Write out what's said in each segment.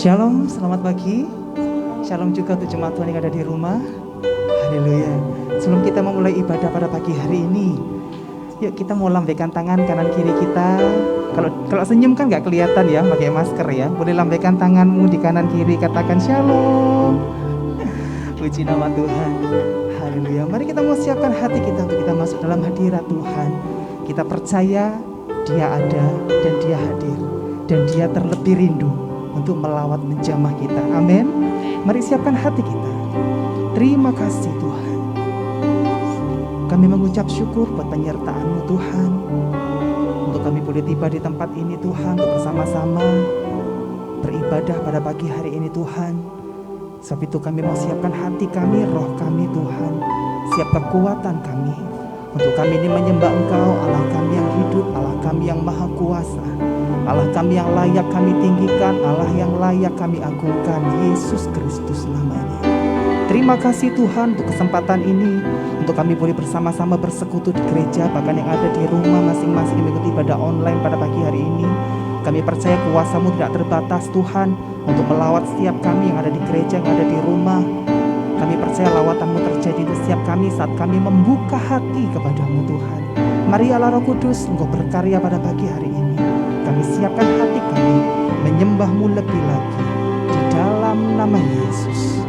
Shalom, selamat pagi. Shalom juga untuk jemaat Tuhan yang ada di rumah. Haleluya. Sebelum kita memulai ibadah pada pagi hari ini, yuk kita mau lambaikan tangan kanan kiri kita. Kalau senyum kan nggak kelihatan ya, pakai masker ya. Boleh lambaikan tanganmu di kanan kiri, katakan shalom. Puji nama Tuhan. Haleluya. Mari kita mau siapkan hati kita untuk kita masuk dalam hadirat Tuhan. Kita percaya Dia ada dan Dia hadir, dan Dia terlebih rindu untuk melawat menjamah kita. Amin. Mari siapkan hati kita. Terima kasih Tuhan. Kami mengucap syukur buat penyertaan-Mu Tuhan. Untuk kami boleh tiba di tempat ini Tuhan, untuk bersama-sama beribadah pada pagi hari ini Tuhan. Sebab itu kami mau siapkan hati kami, roh kami Tuhan. Siap kekuatan kami. Untuk kami ini menyembah Engkau, Allah kami yang hidup, Allah kami yang maha kuasa, Allah kami yang layak kami tinggikan, Allah yang layak kami agungkan, Yesus Kristus namanya. Terima kasih Tuhan untuk kesempatan ini, untuk kami boleh bersama-sama bersekutu di gereja, bahkan yang ada di rumah masing-masing mengikuti ibadah online pada pagi hari ini. Kami percaya kuasa-Mu tidak terbatas Tuhan, untuk melawat setiap kami yang ada di gereja, yang ada di rumah. Kami percaya lawatan-Mu terjadi di setiap kami saat kami membuka hati kepada-Mu Tuhan. Mari Allah Roh Kudus, Engkau berkarya pada pagi hari ini. Kami siapkan hati kami menyembah-Mu lebih lagi di dalam nama Yesus.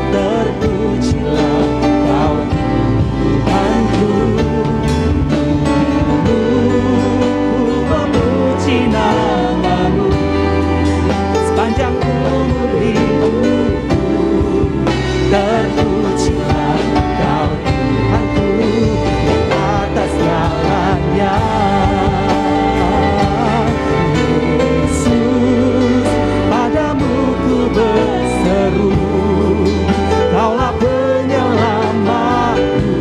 Terpujilah hanya. Yesus, padamu ku berseru, Kaulah penyelamatku,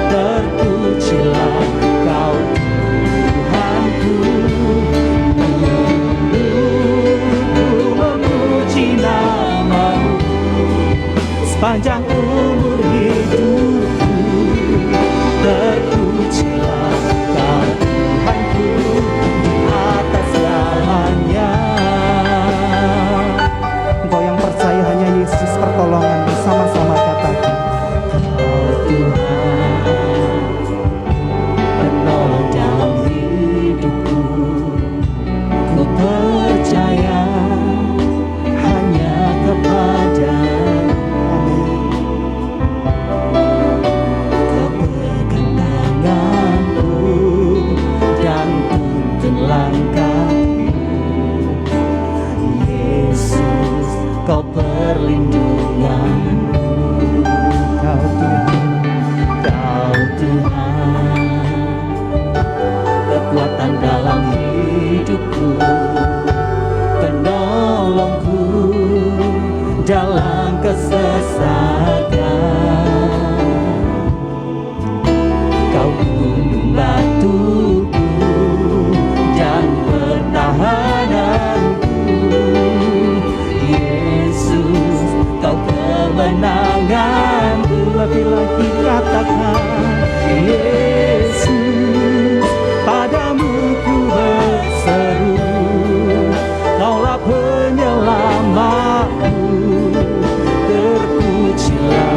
terpujilah Kau Tuhanku. Memuji nama-Mu sepanjang umur hidupku, terpujilah Kau Tuhanku di atas segalanya. Engkau yang percaya hanya Yesus pertolongan, bersama-sama katakan, Kau Tuhan penolong dalam hidupku, ku percaya hanya kepada Kepegang tanganku dan tuntun langkahku. Yesus, Kau perlindunganku. Kau Tuhan, kekuatan dalam hidupku, penolongku dalam kesesatan. Kau gunung batuku dan pertahananku. Yesus, Kau kemenanganku. Lagi-lagi katakan, Yesus, padamu ku berseru, Kaulah penyelamatku, terpujilah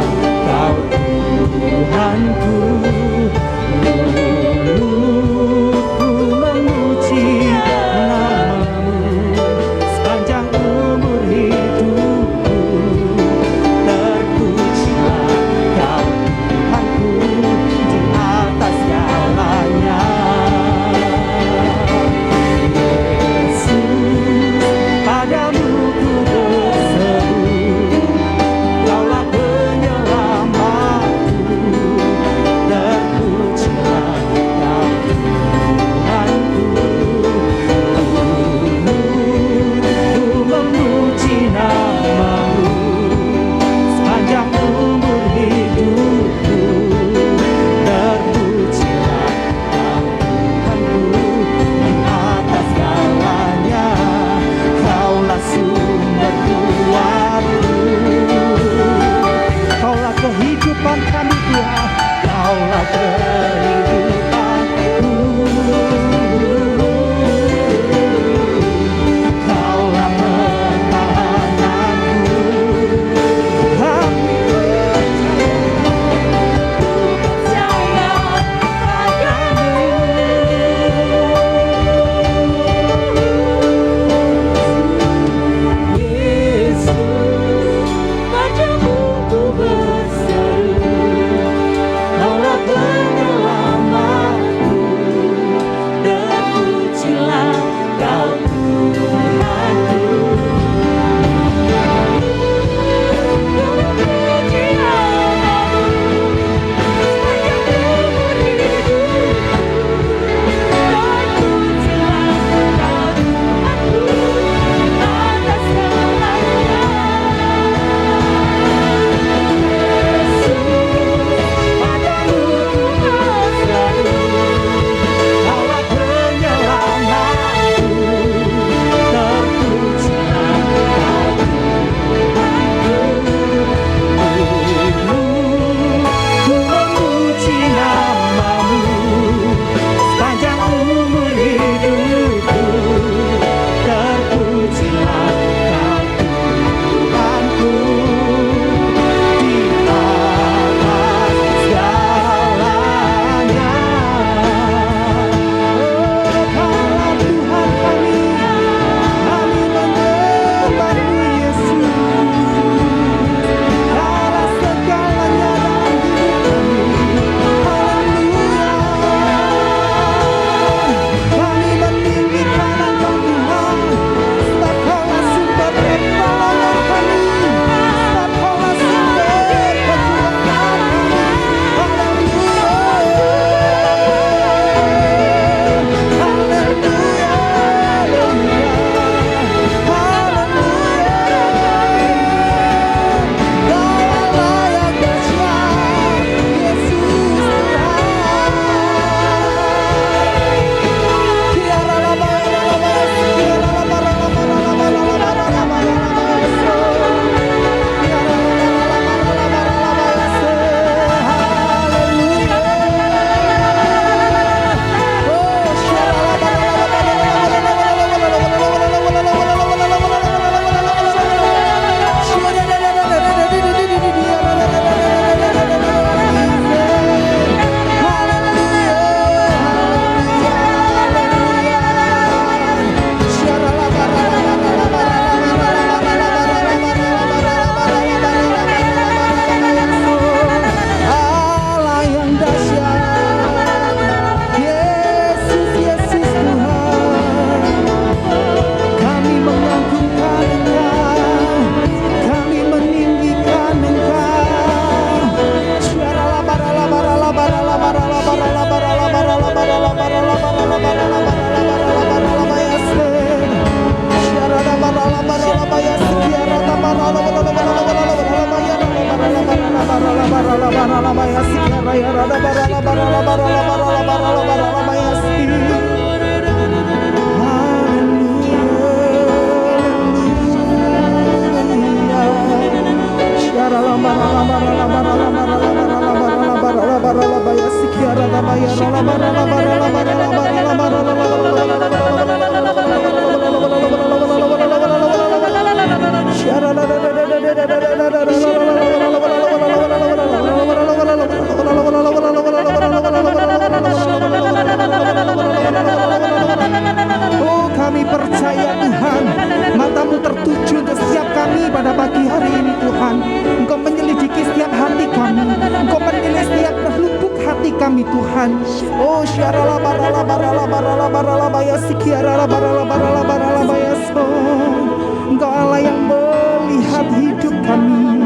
Engkau Allah yang melihat hidup kami,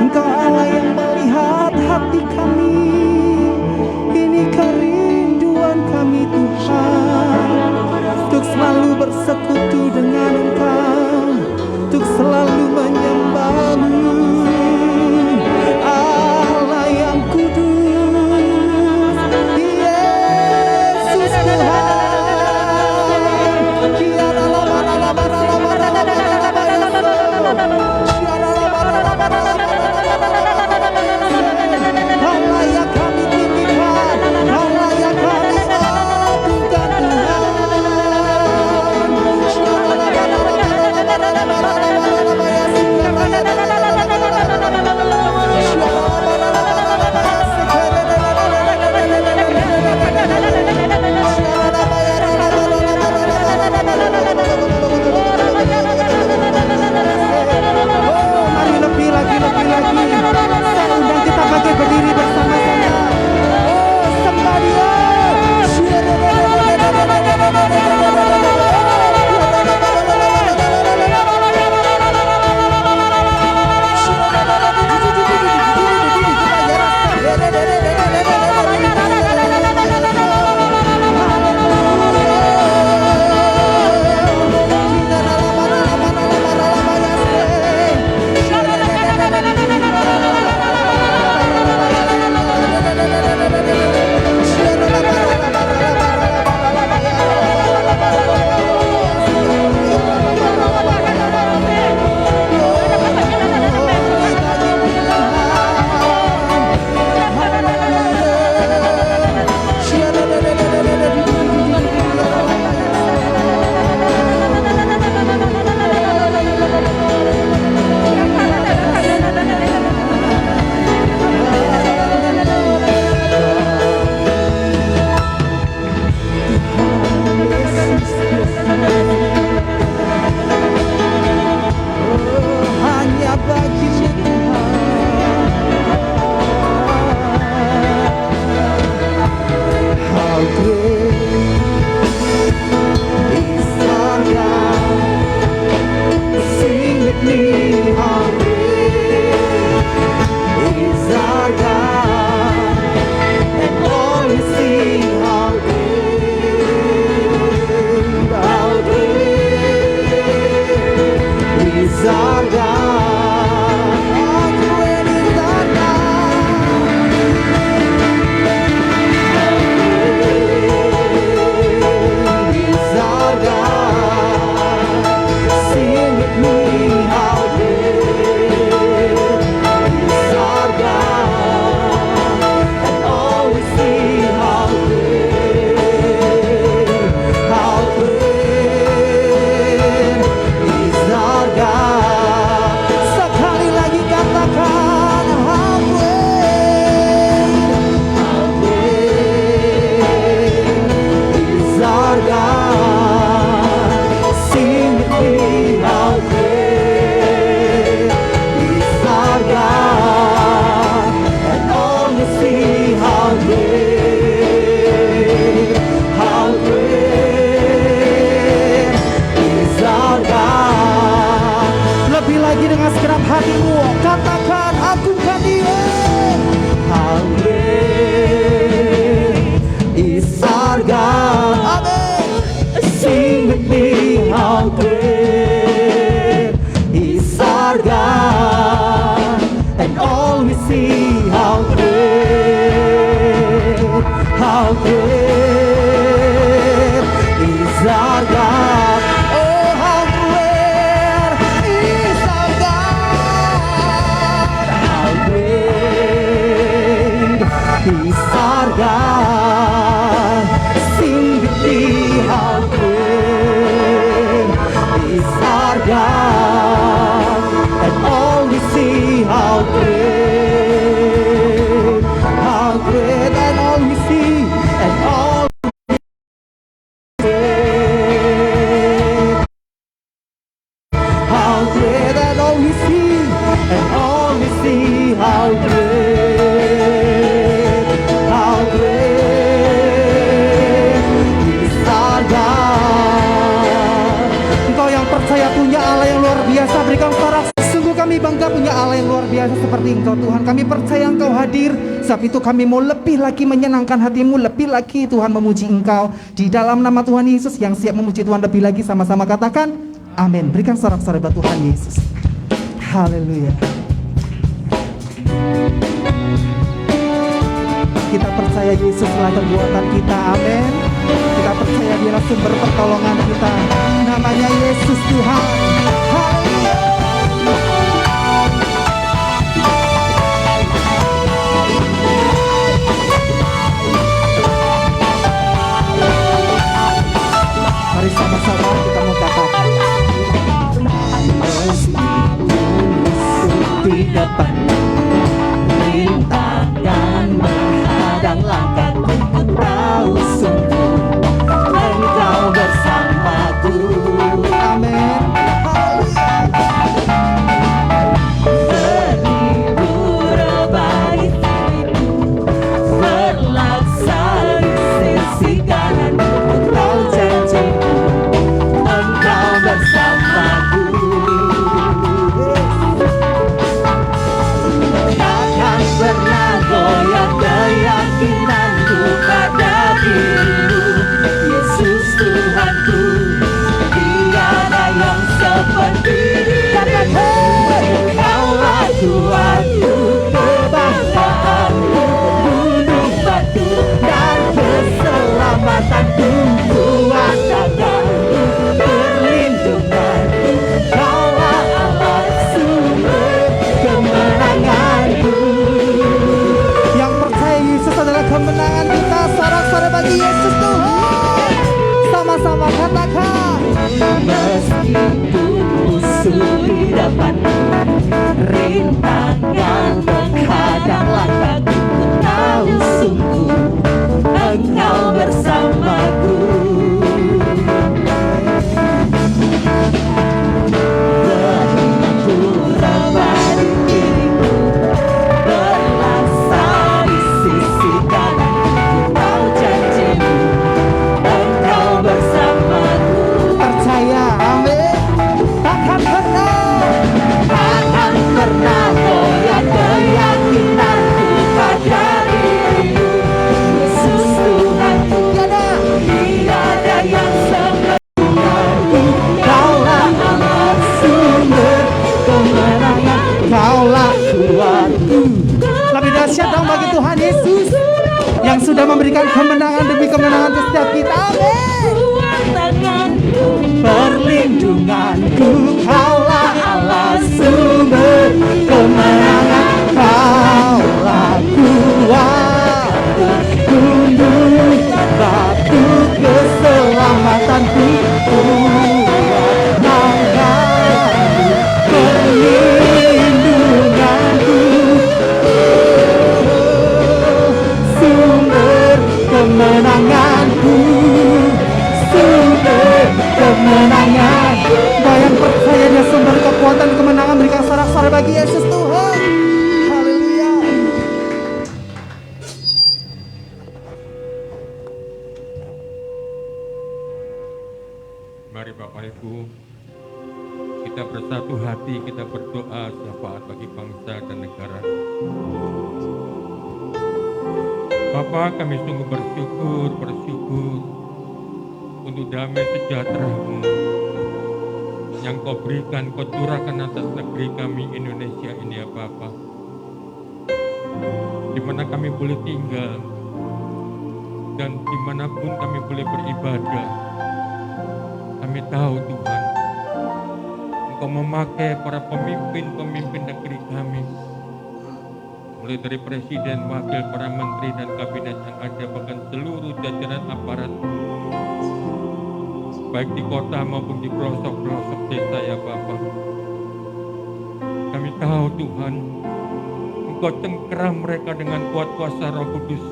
Engkau Allah yang melihat hati kami. Ini kerinduan kami Tuhan, untuk selalu bersekutu dengan Engkau, untuk selalu menyembah-Mu, Allah yang kudus, Yesus Tuhan. mencari Engkau Tuhan. Kami percaya Engkau hadir. Sebab itu kami mau lebih lagi menyenangkan hatimu, lebih lagi Tuhan memuji Engkau. Di dalam nama Tuhan Yesus yang siap memuji Tuhan lebih lagi, sama-sama katakan amin. Berikan sorak-sorai buat Tuhan Yesus. Haleluya. Kita percaya Yesus telah perbuatan kita, amin. Kita percaya Dia sumber pertolongan kita. Namanya Yesus Tuhan. Haleluya. Mari sama-sama kita mau katakan. Meskipun musuh di depan, rintangan menghadang langkahku, ku tahu sungguh Engkau bersamaku. Amin. Seribu rebah di sisiku, berlaksana di sisi kananku, ku tahu janjimu Engkau bersamaku. Takkan pernah goyah keyakinanku pada dirimu, Yesus Tuhanku. Tiada yang seperti dirimu. Engkaulah Tuhanku, kebanggaanku, gunung batu dan keselamatanku, kuasakanku, perlindunganku. Kaulah Allah sumber kemenanganku. Yang percaya Yesus adalah kemenangan kita, sorak-sorai bagi Yesus Tuhan. Sama-sama katakan. Meskipun musuh di depan, rintangan menghadang langkahku, ku tahu sungguh Engkau bersamaku. Beribu rebah di diriku, berlaksana di sisi kananku, ku tahu janjimu Engkau bersamaku. Percaya, amin. Takkan pernah goyah keyakinanku pada dirimu, Yesus Tuhanku. Tiada yang seperti Kaulah Allah sumber kemenangan, Kaulah Tuhanku. Lebih dahsyat dong bagi Tuhan Yesus yang sudah memberikan kemenangan demi kemenangan untuk setiap kita. Amin. Perlindunganku, Kaulah Allah sumber kemenangan, Kaulah kuatku, gunung batu keselamatanku, kuatkanku, perlindunganku, sumber kemenanganku, sumber kemenangan. Bayang percaya Dia sumber kekuatan kemenangan. Berikan sorak-sorai bagi Yesus Tuhan. Haleluya. Mari Bapak Ibu, kita bersatu hati, kita berdoa syafaat bagi bangsa dan negara. Bapa, kami sungguh bersyukur untuk damai sejahtera-Mu yang Kau berikan, Kau curahkan atas negeri kami Indonesia ini ya Bapa. Di mana kami boleh tinggal dan dimanapun kami boleh beribadah. Kami tahu Tuhan, Engkau memakai para pemimpin negeri kami, mulai dari presiden, wakil, para menteri dan kabinet yang ada, bahkan seluruh jajaran aparat, baik di kota maupun di pelosok-pelosok desa ya Bapa. Kami tahu Tuhan, Engkau cengkeram mereka dengan kuat kuasa Roh Kudus,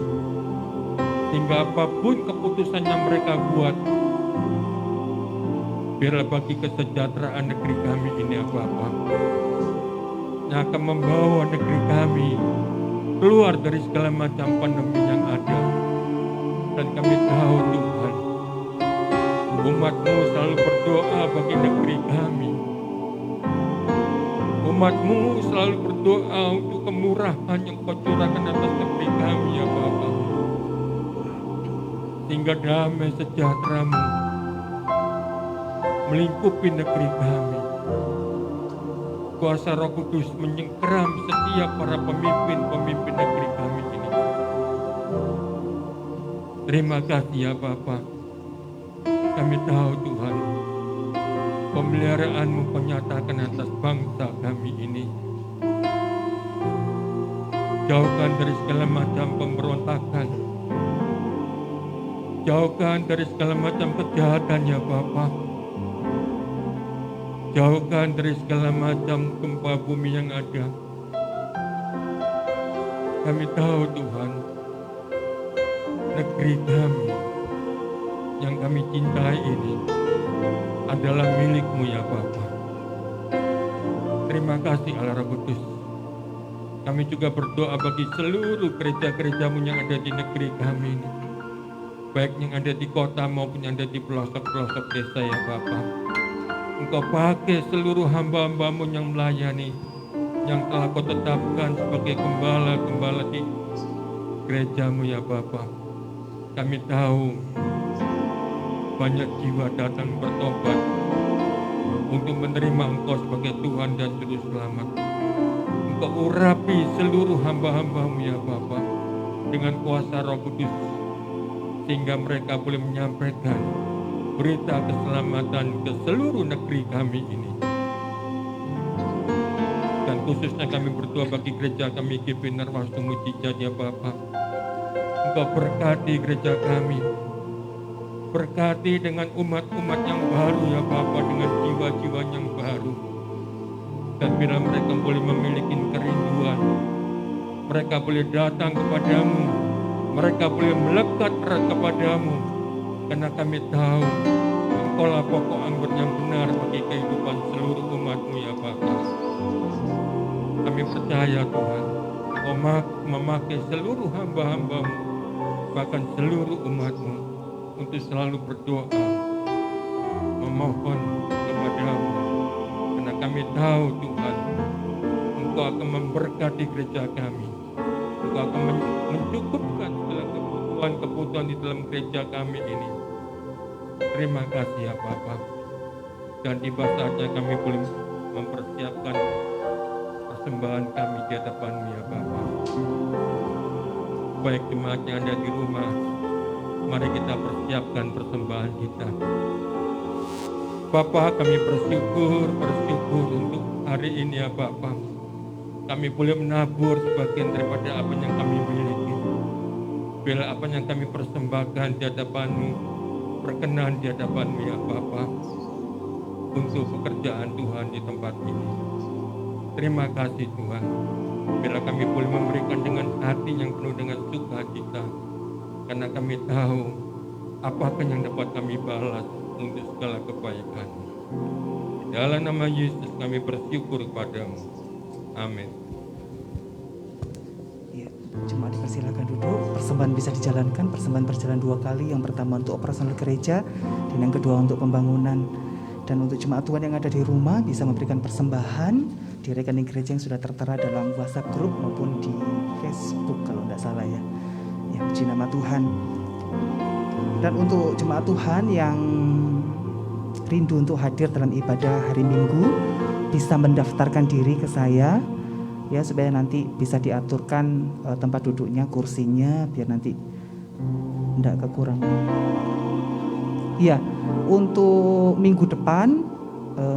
sehingga apapun keputusan yang mereka buat, biarlah bagi kesejahteraan negeri kami ini ya Bapa, yang akan membawa negeri kami keluar dari segala macam pandemi yang ada. Dan kami tahu Tuhan, umat-Mu selalu berdoa bagi negeri kami. Umat-Mu selalu berdoa untuk kemurahan yang Kau curahkan atas negeri kami ya Bapa. Sehingga damai sejahtera-Mu melingkupi negeri kami. Kuasa Roh Kudus menyengkeram setiap para pemimpin-pemimpin negeri kami ini. Terima kasih ya Bapa. Kami tahu Tuhan, pemeliharaan-Mu Kau nyatakan atas bangsa kami ini. Jauhkan dari segala macam pemberontakan. Jauhkan dari segala macam kejahatan ya Bapa. Jauhkan dari segala macam gempa bumi yang ada. Kami tahu Tuhan, negeri kami yang kami cintai ini adalah milik-Mu ya Bapa. Terima kasih Allah Roh Kudus. Kami juga berdoa bagi seluruh gereja-gereja-Mu yang ada di negeri kami ini. Baik yang ada di kota maupun yang ada di pelosok-pelosok desa ya Bapa. Engkau pakai seluruh hamba-hamba-Mu yang melayani, yang telah Kau tetapkan sebagai gembala-gembala di gereja-Mu ya Bapa. Kami tahu banyak jiwa datang bertobat untuk menerima Engkau sebagai Tuhan dan Juru Selamat. Engkau urapi seluruh hamba-hamba-Mu ya Bapa dengan kuasa Roh Kudus, sehingga mereka boleh menyampaikan berita keselamatan ke seluruh negeri kami ini. Dan khususnya kami berdoa bagi gereja kami GP Narwastu Mujijat ya Bapa. Engkau berkati gereja kami. Berkati dengan umat-umat yang baru ya Bapa, dengan jiwa-jiwa yang baru. Dan bila mereka boleh memiliki kerinduan, mereka boleh datang kepadamu, mereka boleh melekat erat kepadamu, karena kami tahu Engkaulah pokok anggur yang benar bagi kehidupan seluruh umat-Mu ya Bapa. Kami percaya Tuhan, Engkau memakai seluruh hamba-hamba-Mu, bahkan seluruh umat-Mu, untuk selalu berdoa, memohon kepadamu. Karena kami tahu Tuhan, Engkau akan memberkati gereja kami. Engkau akan mencukupkan segala kebutuhan di dalam gereja kami ini. Terima kasih ya Bapa. Dan tiba saatnya kami boleh mempersiapkan persembahan kami di hadapan-Mu ya Bapa. Baik jemaat yang ada di rumah, mari kita persiapkan persembahan kita. Bapa, kami bersyukur untuk hari ini ya Bapa. Kami boleh menabur sebagian daripada apa yang kami miliki. Bila apa yang kami persembahkan di hadapan-Mu berkenan di hadapan-Mu ya Bapa, untuk pekerjaan Tuhan di tempat ini. Terima kasih Tuhan, bila kami boleh memberikan dengan hati yang penuh dengan sukacita, karena kami tahu apakah yang dapat kami balas untuk segala kebaikan. Dalam nama Yesus kami bersyukur kepadamu. Amin. Ya, jemaat dipersilakan duduk. Persembahan bisa dijalankan. Persembahan berjalan 2 kali. Yang pertama untuk operasional gereja, dan yang kedua untuk pembangunan. Dan untuk jemaat Tuhan yang ada di rumah bisa memberikan persembahan di rekening gereja yang sudah tertera dalam WhatsApp group maupun di Facebook kalau tidak salah ya. Ya, puji nama Tuhan. Dan untuk jemaat Tuhan yang rindu untuk hadir dalam ibadah hari Minggu, bisa mendaftarkan diri ke saya ya, supaya nanti bisa diaturkan tempat duduknya, kursinya, biar nanti tidak kekurangan. Iya, untuk minggu depan,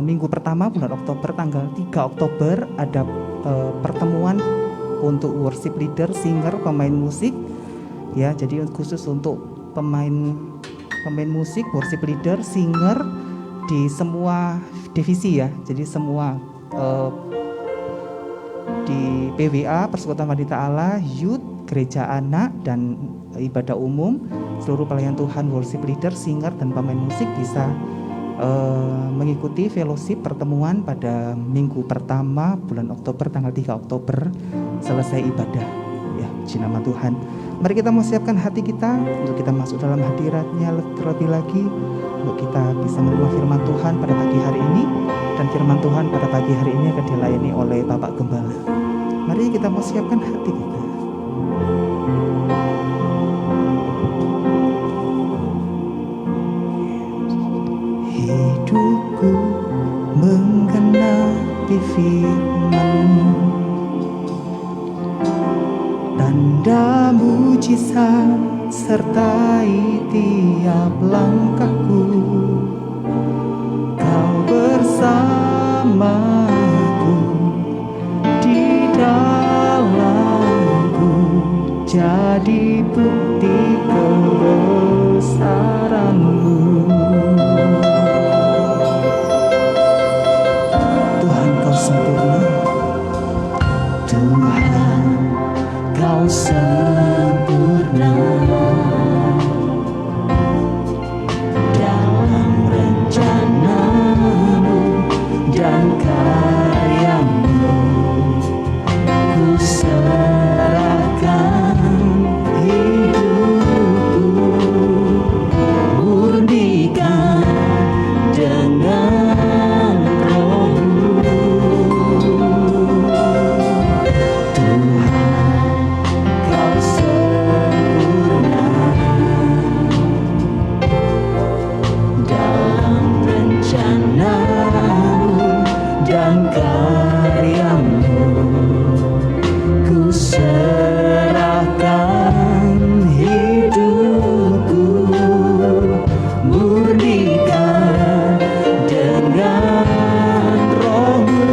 minggu pertama bulan Oktober, tanggal 3 Oktober ada pertemuan untuk worship leader, singer, pemain musik ya. Jadi khusus untuk pemain musik, worship leader, singer di semua divisi ya. Jadi semua di PWA, Persekutuan Wanita Allah, Youth, Gereja Anak, dan ibadah umum, seluruh pelayan Tuhan, worship leader, singer, dan pemain musik bisa mengikuti fellowship pertemuan pada minggu pertama bulan Oktober, tanggal 3 Oktober selesai ibadah ya, puji nama Tuhan. Mari kita mau siapkan hati kita untuk kita masuk dalam hadirat-Nya terlebih lagi, untuk kita bisa menerima firman Tuhan pada pagi hari ini. Dan firman Tuhan pada pagi hari ini akan dilayani oleh Bapak Gembala. Mari kita mau siapkan hati kita. Hidupku menggenapi firman-Mu, tanda mujizat sertai tiap langkahku. Kau bersamaku, di dalamku, jadi bukti kebesaran-Mu. Tuhan, Kau sempurna. Tuhan, Kau sempurna dalam rencana-Mu dan karya-Mu. Ku serahkan hidupku, murnikan dengan Roh-Mu. Dan karya-Mu, ku serahkan hidupku, murnikan dengan Roh-Mu.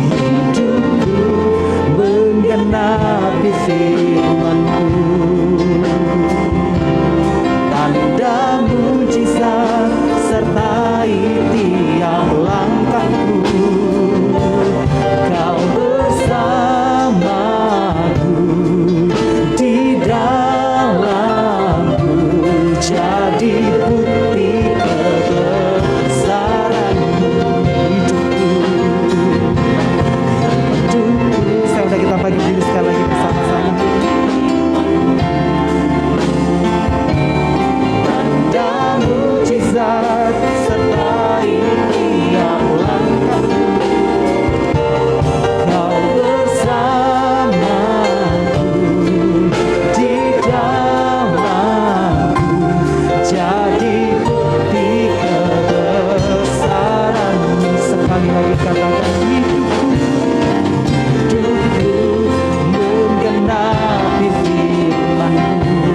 Hidupku menggenapi firman-Mu, tanda mujizat sertai tiap langkahku. Kau bersamaku, di dalamku, jadi bukti kebesaran-Mu. Hidupku, saya udah kita bagi diri sekali lagi bersama-sama. Tanda mujizat sertai tiap langkahku. Kau bersamaku, di dalamku, jadi bukti kebesaran-Mu. Sekali lagi katakan, hidupku menggenapi firman-Mu,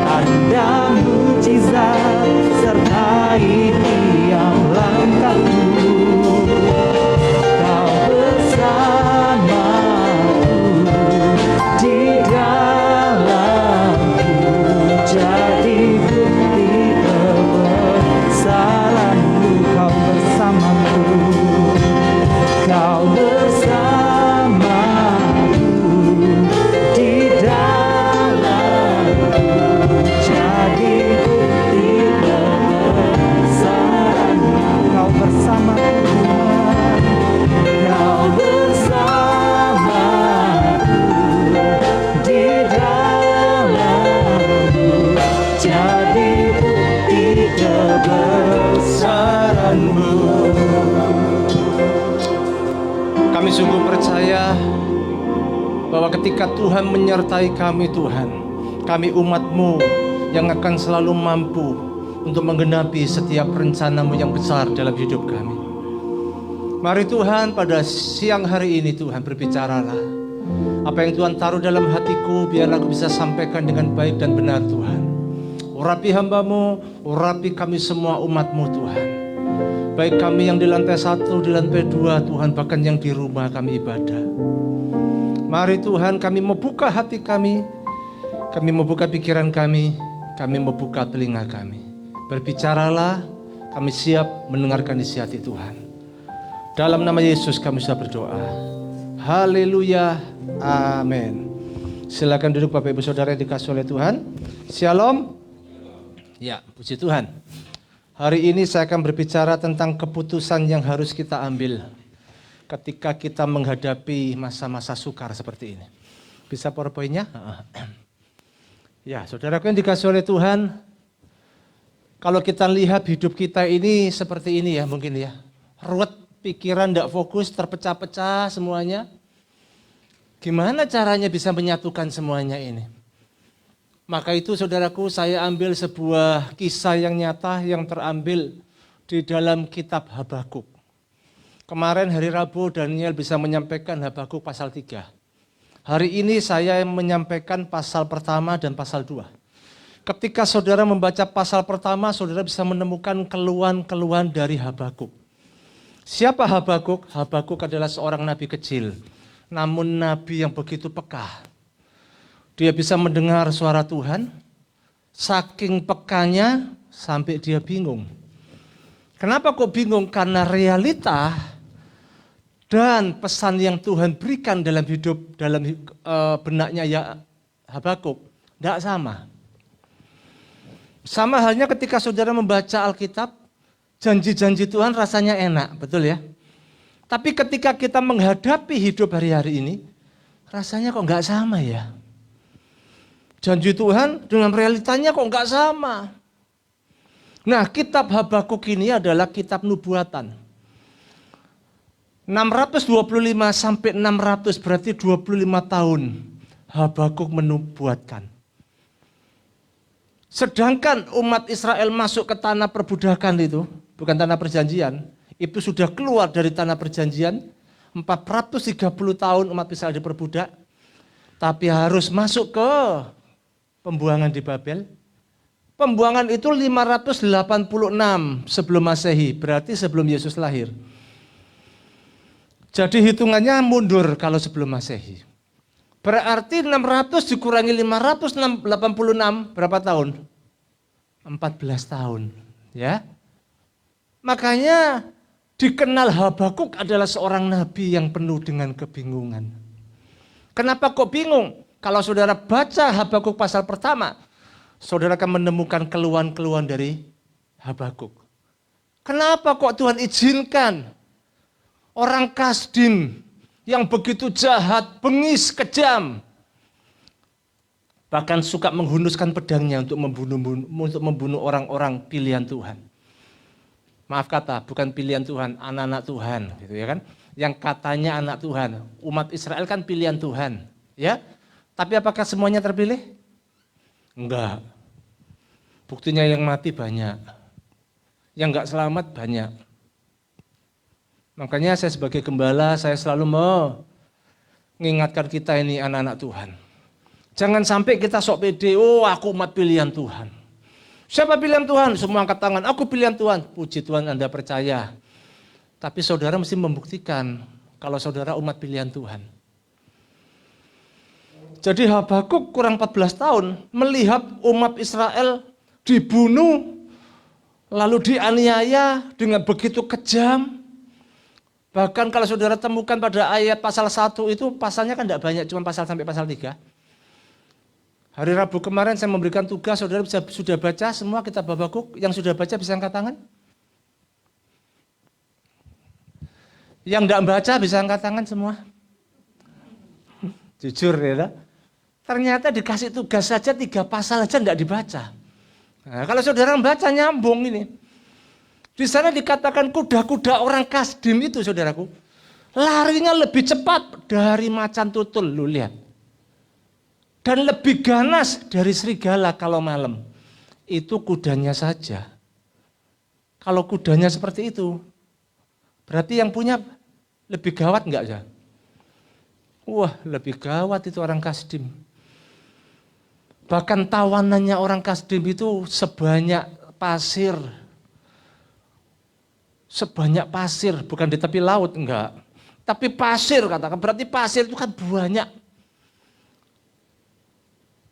tanda mujizat sertai tiap langkahku. Kau bersamaku, di dalamku, jadi bukti kebesaran-Mu. Kau bersamaku, Kau bersamaku, di dalamku, jadi bukti kebesaran-Mu. Kau bersamaku, Kau bersamaku, di dalamku, jadi bukti kebesaran-Mu. Kami sungguh percaya bahwa ketika Tuhan menyertai kami, Tuhan, kami umat-Mu yang akan selalu mampu untuk menggenapi setiap rencana-Mu yang besar dalam hidup kami. Mari Tuhan, pada siang hari ini Tuhan, berbicaralah. Apa yang Tuhan taruh dalam hatiku, biarlah aku bisa sampaikan dengan baik dan benar, Tuhan. Urapi hamba-Mu, urapi kami semua umat-Mu, Tuhan. Baik kami yang di lantai 1, di lantai 2, Tuhan, bahkan yang di rumah kami ibadah. Mari Tuhan, kami membuka hati kami membuka pikiran kami membuka telinga kami. Berbicaralah, kami siap mendengarkan isi hati Tuhan. Dalam nama Yesus kami sudah berdoa. Haleluya, amin. Silakan duduk Bapak Ibu Saudara yang dikasihi oleh Tuhan. Shalom. Ya, puji Tuhan. Hari ini saya akan berbicara tentang keputusan yang harus kita ambil. ketika kita menghadapi masa-masa sukar seperti ini. Bisa PowerPoint-nya? Ya, saudaraku yang dikasihi oleh Tuhan, kalau kita lihat hidup kita ini seperti ini ya mungkin ya. Ruwet, pikiran tidak fokus, terpecah-pecah semuanya. Gimana caranya bisa menyatukan semuanya ini? Maka itu saudaraku, saya ambil sebuah kisah yang nyata yang terambil di dalam kitab Habakuk. Kemarin hari Rabu Daniel bisa menyampaikan Habakuk pasal 3. Hari ini saya menyampaikan pasal pertama dan pasal 2. Ketika saudara membaca pasal pertama, saudara bisa menemukan keluhan-keluhan dari Habakuk. Siapa Habakuk? Habakuk adalah seorang nabi kecil, namun nabi yang begitu peka. Dia bisa mendengar suara Tuhan, saking pekanya sampai dia bingung. Kenapa kok bingung? Karena realita dan pesan yang Tuhan berikan dalam hidup, dalam benaknya ya Habakuk, tidak sama. Sama halnya ketika saudara membaca Alkitab, janji-janji Tuhan rasanya enak, betul ya? Tapi ketika kita menghadapi hidup hari-hari ini, rasanya kok nggak sama ya? Janji Tuhan dengan realitanya kok nggak sama. Nah, kitab Habakuk ini adalah kitab nubuatan. 625 sampai 600 berarti 25 tahun Habakuk menubuatkan. Sedangkan umat Israel masuk ke tanah perbudakan itu, bukan tanah perjanjian, itu sudah keluar dari tanah perjanjian, 430 tahun umat Israel diperbudak, tapi harus masuk ke pembuangan di Babel. Pembuangan itu 586 sebelum Masehi, berarti sebelum Yesus lahir. Jadi hitungannya mundur kalau sebelum Masehi. Berarti 600 dikurangi 586 berapa tahun? 14 tahun, ya. Makanya dikenal Habakuk adalah seorang nabi yang penuh dengan kebingungan. Kenapa kok bingung? Kalau saudara baca Habakuk pasal pertama, saudara akan menemukan keluhan-keluhan dari Habakuk. Kenapa kok Tuhan izinkan orang Kasdim yang begitu jahat, bengis, kejam, bahkan suka menghunuskan pedangnya untuk membunuh orang-orang pilihan Tuhan. Maaf kata, bukan pilihan Tuhan, anak-anak Tuhan, gitu ya kan? Yang katanya anak Tuhan, umat Israel kan pilihan Tuhan, ya. Tapi apakah semuanya terpilih? Enggak. Buktinya yang mati banyak. Yang enggak selamat banyak. Makanya saya sebagai gembala, saya selalu mengingatkan kita ini anak-anak Tuhan. Jangan sampai kita sok pede, oh aku umat pilihan Tuhan. Siapa pilihan Tuhan? Semua angkat tangan, aku pilihan Tuhan. Puji Tuhan Anda percaya. Tapi saudara mesti membuktikan kalau saudara umat pilihan Tuhan. Jadi Habakuk kurang 14 tahun melihat umat Israel dibunuh, lalu dianiaya dengan begitu kejam. Bahkan kalau saudara temukan pada ayat pasal 1 itu pasalnya kan tidak banyak, cuma pasal sampai pasal 3. Hari Rabu kemarin saya memberikan tugas, saudara sudah baca semua kitab Habakuk, yang sudah baca bisa angkat tangan? Yang tidak baca bisa angkat tangan semua? Jujur ya. Ternyata dikasih tugas saja 3 pasal saja tidak dibaca. Nah, kalau saudara membaca nyambung ini. Di sana dikatakan kuda-kuda orang Kasdim itu saudaraku. Larinya lebih cepat dari macan tutul, lu lihat. Dan lebih ganas dari serigala kalau malam. Itu kudanya saja. Kalau kudanya seperti itu, berarti yang punya lebih gawat enggak ya? Wah, lebih gawat itu orang Kasdim. Bahkan tawanannya orang Kasdim itu sebanyak pasir. Sebanyak pasir, bukan di tepi laut, enggak. Tapi pasir katakan, berarti pasir itu kan banyak.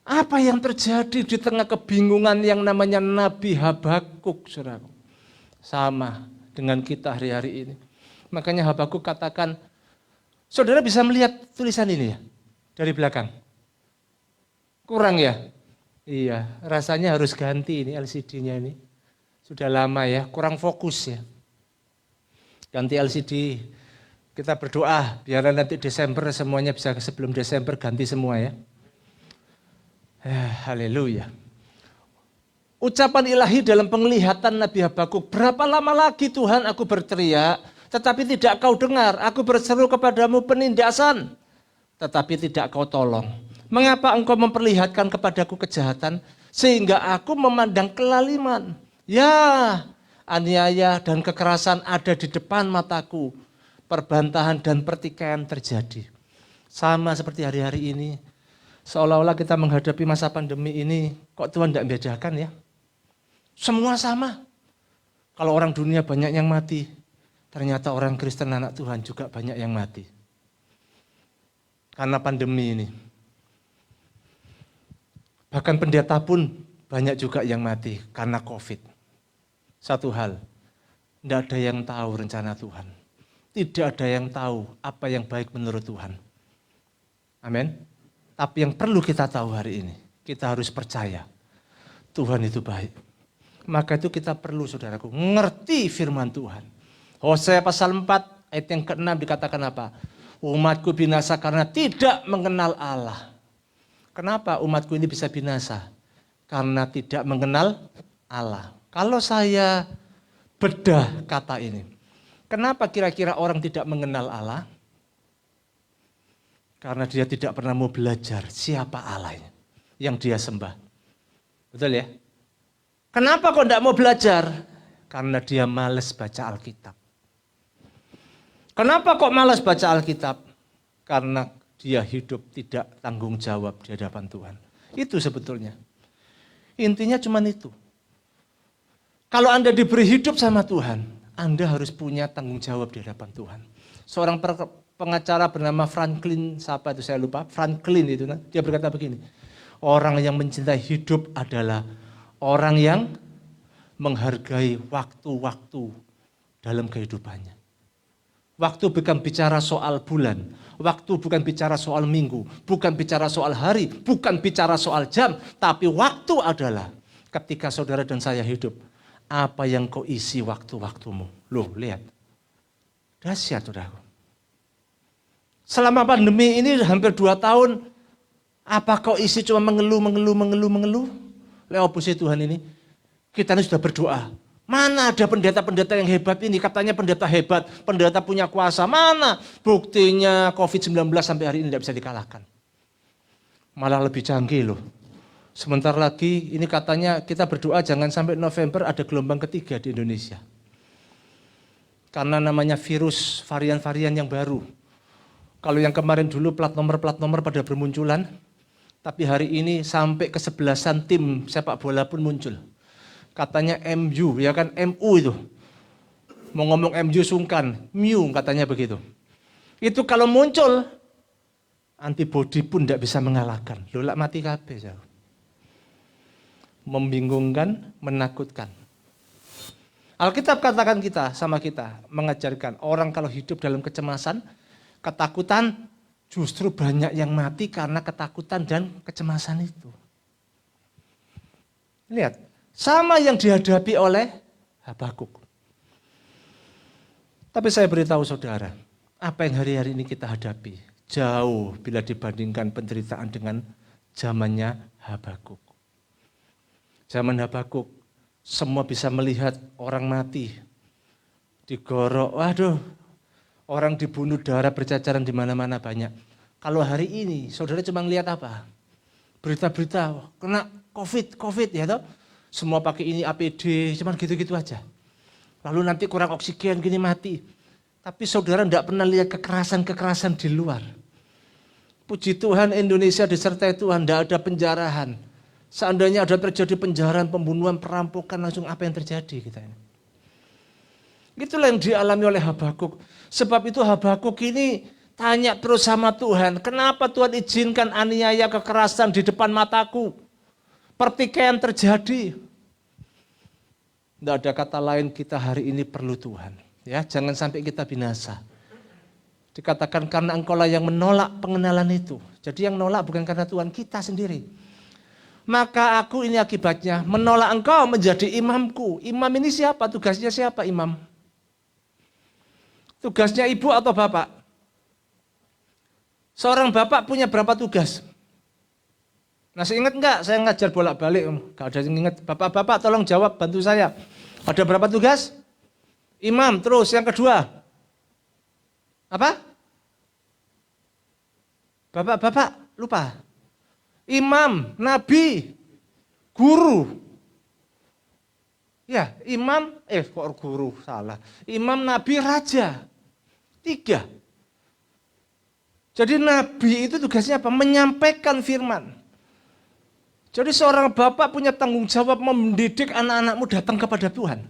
Apa yang terjadi di tengah kebingungan yang namanya Nabi Habakuk, saudara? Sama dengan kita hari-hari ini. Makanya Habakuk katakan, saudara bisa melihat tulisan ini ya, dari belakang. Kurang ya? Iya, rasanya harus ganti ini LCD-nya ini. Sudah lama ya, kurang fokus ya. Ganti LCD. Kita berdoa biar nanti Desember semuanya bisa sebelum Desember ganti semua ya. Haleluya. Ucapan ilahi dalam penglihatan Nabi Habakuk, berapa lama lagi Tuhan aku berteriak, tetapi tidak kau dengar, aku berseru kepadamu penindasan, tetapi tidak kau tolong. Mengapa engkau memperlihatkan kepadaku kejahatan, sehingga aku memandang kelaliman? Ya, aniaya dan kekerasan ada di depan mataku, perbantahan dan pertikaian terjadi. Sama seperti hari-hari ini, seolah-olah kita menghadapi masa pandemi ini, kok Tuhan tidak membedakan ya? Semua sama. Kalau orang dunia banyak yang mati, ternyata orang Kristen anak Tuhan juga banyak yang mati. Karena pandemi ini. Bahkan pendeta pun banyak juga yang mati karena COVID. Satu hal, tidak ada yang tahu rencana Tuhan. Tidak ada yang tahu apa yang baik menurut Tuhan. Amin. Tapi yang perlu kita tahu hari ini, kita harus percaya Tuhan itu baik. Maka itu kita perlu saudaraku ngerti firman Tuhan. Hosea pasal 4 ayat yang ke-6 dikatakan apa? Umatku binasa karena tidak mengenal Allah. Kenapa umatku ini bisa binasa? Karena tidak mengenal Allah. Kalau saya bedah kata ini, kenapa kira-kira orang tidak mengenal Allah? Karena dia tidak pernah mau belajar siapa Allahnya yang dia sembah. Betul ya? Kenapa kok tidak mau belajar? Karena dia malas baca Alkitab. Kenapa kok malas baca Alkitab? Karena dia hidup tidak tanggung jawab di hadapan Tuhan. Itu sebetulnya. Intinya cuma itu. Kalau Anda diberi hidup sama Tuhan, Anda harus punya tanggung jawab di hadapan Tuhan. Seorang pengacara bernama Franklin, siapa itu saya lupa, Franklin itu, dia berkata begini, orang yang mencintai hidup adalah orang yang menghargai waktu-waktu dalam kehidupannya. Waktu bukan bicara soal bulan, waktu bukan bicara soal minggu, bukan bicara soal hari, bukan bicara soal jam, tapi waktu adalah ketika saudara dan saya hidup. Apa yang kau isi waktu-waktumu? Loh, lihat. Dahsyat, saudaraku. Selama pandemi ini hampir 2 tahun, apa kau isi cuma mengeluh? Lewat puisi Tuhan ini, kita ini sudah berdoa. Mana ada pendeta-pendeta yang hebat ini? Katanya pendeta hebat, pendeta punya kuasa. Mana? Buktinya COVID-19 sampai hari ini tidak bisa dikalahkan. Malah lebih canggih loh. Sebentar lagi ini katanya kita berdoa jangan sampai November ada gelombang ketiga di Indonesia. Karena namanya virus, varian-varian yang baru. Kalau yang kemarin dulu plat nomor pada bermunculan, tapi hari ini sampai ke-11 tim sepak bola pun muncul. Katanya MU, ya kan MU itu. Mau ngomong MU sungkan, MU katanya begitu. Itu kalau muncul, antibodi pun tidak bisa mengalahkan. Lolak mati kabeh jauh. Membingungkan, menakutkan. Alkitab katakan sama kita, mengajarkan orang kalau hidup dalam kecemasan, ketakutan, justru banyak yang mati karena ketakutan dan kecemasan itu. Lihat, sama yang dihadapi oleh Habakuk. Tapi saya beritahu saudara, apa yang hari-hari ini kita hadapi, jauh bila dibandingkan penderitaan dengan zamannya Habakuk. Zaman Habakuk, semua bisa melihat orang mati, digorok, waduh, orang dibunuh, darah bercacaran di mana-mana banyak. Kalau hari ini, saudara cuma lihat apa? Berita-berita, kena COVID ya toh? Semua pakai ini APD, cuma gitu-gitu aja. Lalu nanti kurang oksigen, gini mati. Tapi saudara tidak pernah lihat kekerasan-kekerasan di luar. Puji Tuhan Indonesia disertai Tuhan, tidak ada penjarahan. Seandainya ada terjadi penjarahan, pembunuhan, perampokan, langsung apa yang terjadi kita ini. Itulah yang dialami oleh Habakuk. Sebab itu Habakuk ini tanya terus sama Tuhan, kenapa Tuhan izinkan aniaya kekerasan di depan mataku? Pertikaian terjadi. Tidak ada kata lain, kita hari ini perlu Tuhan. Ya, jangan sampai kita binasa. Dikatakan karena engkaulah yang menolak pengenalan itu. Jadi yang nolak bukan karena Tuhan, kita sendiri. Maka aku ini akibatnya menolak engkau menjadi imamku. Imam ini siapa? Tugasnya siapa imam? Tugasnya ibu atau bapak? Seorang bapak punya berapa tugas? Masih ingat enggak? Saya ngajar bolak-balik. Enggak ada yang ingat. Bapak-bapak tolong jawab, bantu saya. Ada berapa tugas? Imam, terus yang kedua. Apa? Bapak-bapak, lupa. Imam, nabi, guru. Ya, imam, kok guru, salah. Imam, nabi, raja. 3. Jadi nabi itu tugasnya apa? Menyampaikan firman. Jadi seorang bapak punya tanggung jawab mendidik anak-anakmu datang kepada Tuhan.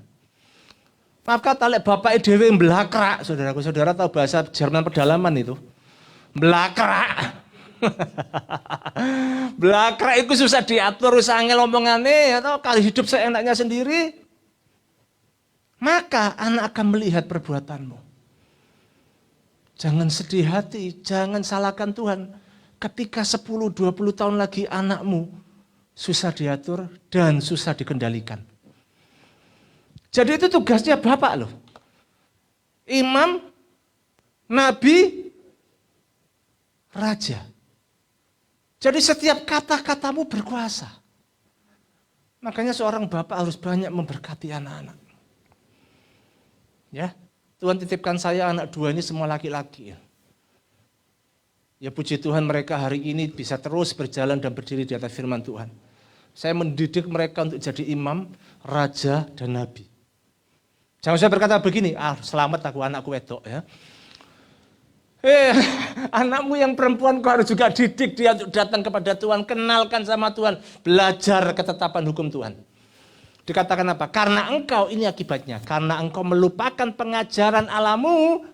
Maka talek bapak dewe belakrak, saudaraku. Saudara tahu bahasa Jerman pedalaman itu? Belakrak. Belakrak itu susah diatur, usah angel omongannya, atau kali hidup seenaknya sendiri. Maka anak akan melihat perbuatanmu. Jangan sedih hati, jangan salahkan Tuhan. Ketika 10-20 tahun lagi anakmu susah diatur dan susah dikendalikan. Jadi itu tugasnya bapak loh. Imam, nabi, raja. Jadi setiap kata-katamu berkuasa. Makanya seorang bapak harus banyak memberkati anak-anak. Ya, Tuhan titipkan saya anak 2 ini semua laki-laki. Ya puji Tuhan mereka hari ini bisa terus berjalan dan berdiri di atas firman Tuhan. Saya mendidik mereka untuk jadi imam, raja, dan nabi. Jangan saya berkata begini, selamat aku anakku wedok ya. Anakmu yang perempuan kau harus juga didik dia untuk datang kepada Tuhan, kenalkan sama Tuhan, belajar ketetapan hukum Tuhan. Dikatakan apa? Karena engkau, ini akibatnya, karena engkau melupakan pengajaran Allahmu,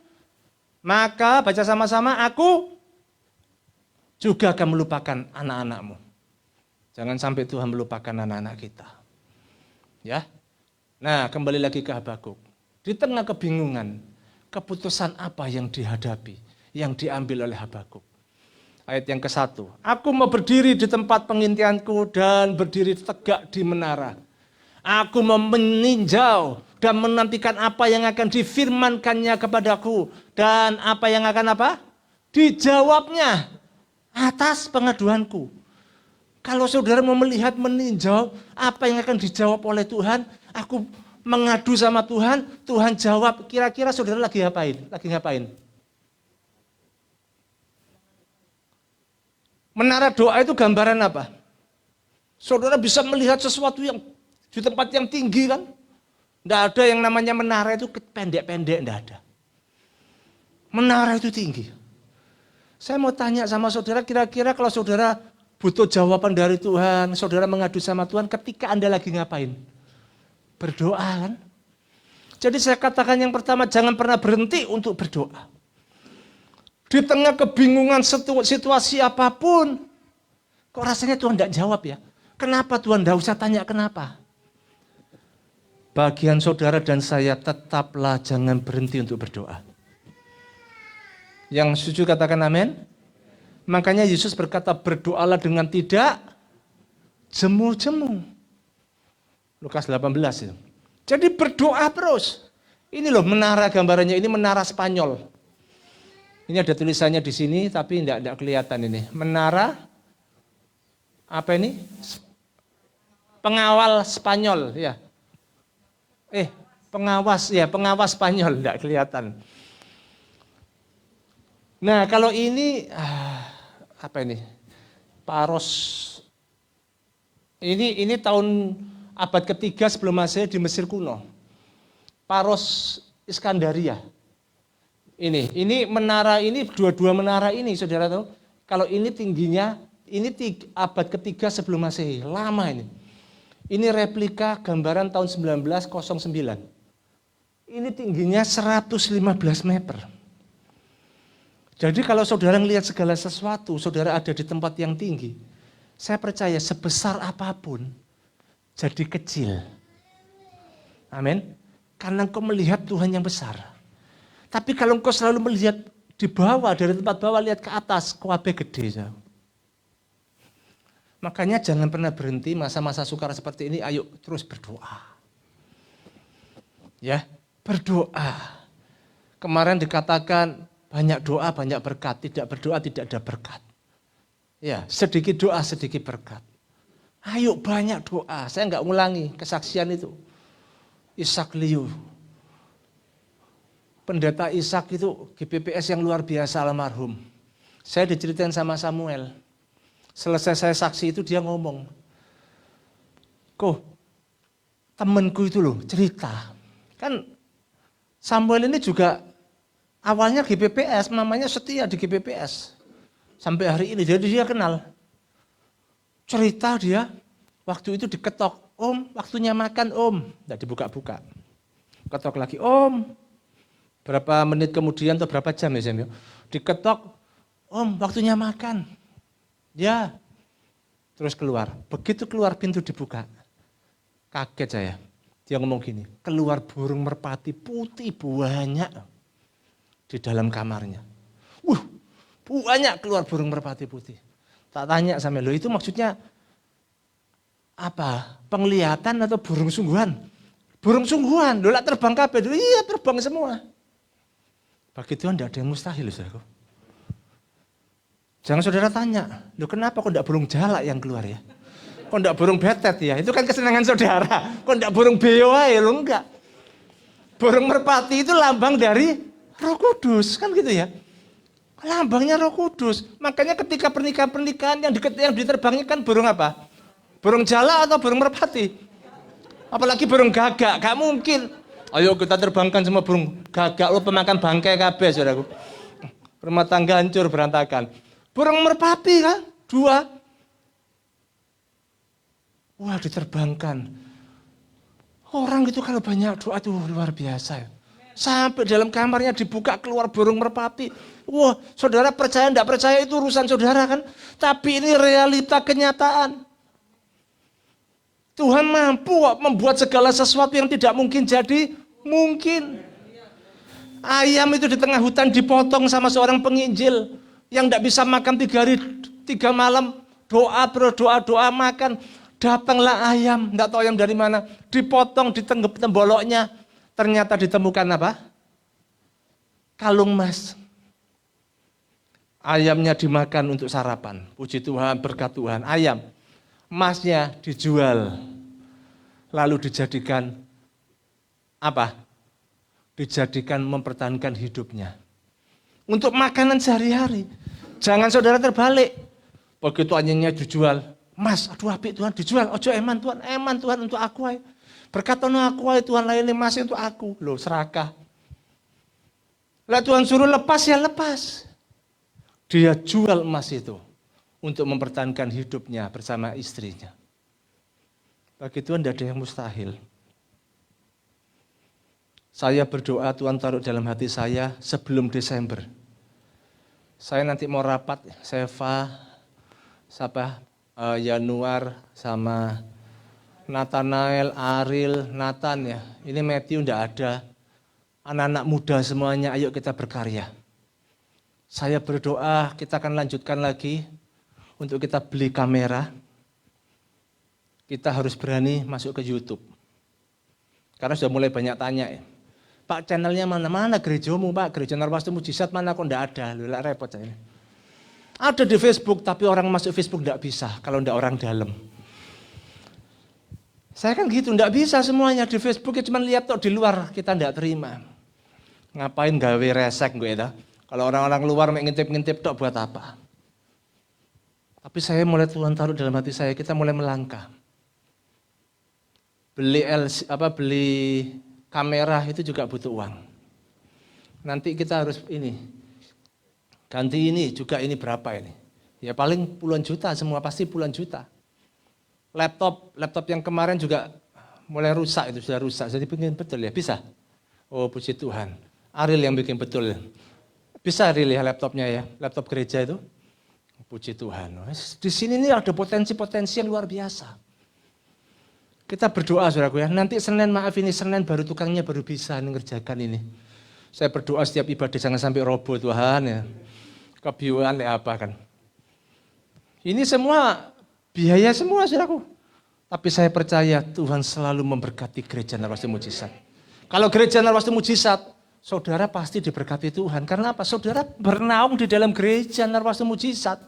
maka baca sama-sama, aku juga akan melupakan anak-anakmu. Jangan sampai Tuhan melupakan anak-anak kita. Ya. Nah, kembali lagi ke Habakuk. Di tengah kebingungan, keputusan apa yang dihadapi, yang diambil oleh Habakuk. Ayat yang ke-1. Aku mau berdiri di tempat pengintianku dan berdiri tegak di menara. Aku mau meninjau dan menantikan apa yang akan difirmankannya kepadaku. Dan apa yang akan apa? Dijawabnya atas pengaduanku. Kalau saudara mau melihat, meninjau apa yang akan dijawab oleh Tuhan, aku mengadu sama Tuhan, Tuhan jawab, kira-kira saudara lagi ngapain? Lagi ngapain? Menara doa itu gambaran apa? Saudara bisa melihat sesuatu yang di tempat yang tinggi kan? Tidak ada yang namanya menara itu pendek-pendek, tidak ada. Menara itu tinggi. Saya mau tanya sama saudara, kira-kira kalau saudara butuh jawaban dari Tuhan, saudara mengadu sama Tuhan, ketika Anda lagi ngapain? Berdoa kan? Jadi saya katakan yang pertama, jangan pernah berhenti untuk berdoa. Di tengah kebingungan situasi apapun, kok rasanya Tuhan tidak jawab ya? Kenapa Tuhan? Tidak usah tanya kenapa. Bagian saudara dan saya tetaplah jangan berhenti untuk berdoa. Yang setuju katakan amin. Makanya Yesus berkata berdoalah dengan tidak jemu-jemu. Lukas 18 itu. Jadi berdoa terus. Ini loh menara gambarannya, ini menara Spanyol. Ini ada tulisannya di sini tapi tidak kelihatan ini. Menara apa ini? Pengawal Spanyol ya. Pengawas Spanyol, tidak kelihatan. Nah, kalau ini apa ini? Paros. Ini tahun abad ketiga sebelum Masehi di Mesir kuno. Paros Iskandaria. Ini menara ini, dua menara ini, saudara tahu? Kalau ini tingginya, ini abad ketiga sebelum Masehi, lama ini. Ini replika gambaran tahun 1909. Ini tingginya 115 meter. Jadi kalau saudara melihat segala sesuatu, saudara ada di tempat yang tinggi, saya percaya sebesar apapun, jadi kecil. Amin. Karena engkau melihat Tuhan yang besar. Tapi kalau engkau selalu melihat di bawah, dari tempat bawah lihat ke atas, kuabe gede. Makanya jangan pernah berhenti masa-masa sukar seperti ini, ayo terus berdoa. Ya, berdoa. Kemarin dikatakan banyak doa, banyak berkat. Tidak berdoa, tidak ada berkat. Ya, sedikit doa, sedikit berkat. Ayo banyak doa. Saya enggak ulangi kesaksian itu. Ishak Liu. Pendeta Ishak itu GPPS yang luar biasa almarhum. Saya diceritain sama Samuel. Selesai saya saksi itu dia ngomong. Kok temenku itu loh cerita. Kan Samuel ini juga awalnya GPPS, mamanya setia di GPPS. Sampai hari ini, jadi dia kenal. Cerita dia, waktu itu diketok, Om, waktunya makan Om. Tidak dibuka-buka. Ketok lagi, Om. Berapa menit kemudian atau berapa jam ya Sam? Diketok, Om, waktunya makan. Ya, terus keluar. Begitu keluar pintu dibuka. Kaget saya. Dia ngomong gini, keluar burung merpati putih banyak di dalam kamarnya. Banyak keluar burung merpati putih. Tak tanya sama lo, itu maksudnya apa? Penglihatan atau burung sungguhan? Burung sungguhan, lo terbang kabeh. Iya terbang semua. Bagi Tuhan tidak ada yang mustahil, saudaraku. Jangan saudara tanya, lo kenapa kok tidak burung jalak yang keluar ya? Kok tidak burung betet ya? Itu kan kesenangan saudara. Kok tidak burung beo ya? Lo enggak. Burung merpati itu lambang dari Roh Kudus, kan gitu ya. Lambangnya Roh Kudus. Makanya ketika pernikahan yang diterbangnya kan burung apa? Burung jalak atau burung merpati? Apalagi burung gagak, gak mungkin. Ayo kita terbangkan semua burung gagak, lo pemakan bangkai kabeh, saudaraku. Rumah tangga hancur berantakan. Burung merpati kan, 2. Wah diterbangkan. Orang itu kalau banyak doa itu luar biasa ya. Sampai dalam kamarnya dibuka keluar burung merpati. Wah, saudara percaya enggak percaya itu urusan saudara kan. Tapi ini realita kenyataan. Tuhan mampu membuat segala sesuatu yang tidak mungkin jadi mungkin. Ayam itu di tengah hutan dipotong sama seorang penginjil. Yang enggak bisa makan 3 hari 3 malam. Doa makan. Datanglah ayam, enggak tahu ayam dari mana. Dipotong di temboloknya. Ternyata ditemukan apa? Kalung emas. Ayamnya dimakan untuk sarapan. Puji Tuhan, berkat Tuhan. Ayam. Emasnya dijual. Lalu dijadikan apa? Dijadikan mempertahankan hidupnya. Untuk makanan sehari-hari. Jangan saudara terbalik. Begitu ayamnya dijual. Mas, aduh apik Tuhan dijual. Ojo eman Tuhan untuk aku aja. Berkata aku Tuhan lain masih untuk aku. Loh serakah. Lah Tuhan suruh lepas ya lepas. Dia jual emas itu. Untuk mempertahankan hidupnya bersama istrinya. Bagi Tuhan tidak ada yang mustahil. Saya berdoa Tuhan taruh dalam hati saya sebelum Desember. Saya nanti mau rapat. Seva, Yanuar sama Nathanael, Ariel, Nathan ya. Ini Matthew enggak ada. Anak-anak muda semuanya, ayo kita berkarya. Saya berdoa kita akan lanjutkan lagi untuk kita beli kamera. Kita harus berani masuk ke YouTube. Karena sudah mulai banyak tanya ya. Pak channelnya mana gerejamu Pak? Gereja Narwastu Mujizat mana kok enggak ada? Loh repot saya. Ada di Facebook tapi orang masuk Facebook enggak bisa kalau enggak orang dalam. Saya kan gitu, enggak bisa semuanya di Facebook ya cuma lihat tok di luar kita enggak terima. Ngapain gawe resek gue ya? Kalau orang-orang luar ngintip-ngintip tok buat apa? Tapi saya mulai Tuhan taruh dalam hati saya, kita mulai melangkah. Beli kamera itu juga butuh uang. Nanti kita harus ganti ini juga ini berapa ini? Ya paling puluhan juta, semua pasti puluhan juta. Laptop yang kemarin juga mulai rusak itu sudah rusak. Jadi bikin betul ya bisa. Oh puji Tuhan. Ariel yang bikin betul. Bisa Ariel ya laptopnya ya, laptop gereja itu. Puji Tuhan. Di sini ini ada potensi-potensi yang luar biasa. Kita berdoa saudaraku ya. Nanti Senin baru tukangnya baru bisa mengerjakan ini. Saya berdoa setiap ibadah jangan sampai roboh Tuhan ya. Kebiuan ya apa kan. Ini semua biaya semua saudaraku. Tapi saya percaya Tuhan selalu memberkati gereja Narwastu Mujizat. Kalau gereja Narwastu Mujizat saudara pasti diberkati Tuhan. Karena apa? Saudara bernaung di dalam gereja Narwasa Mujizat.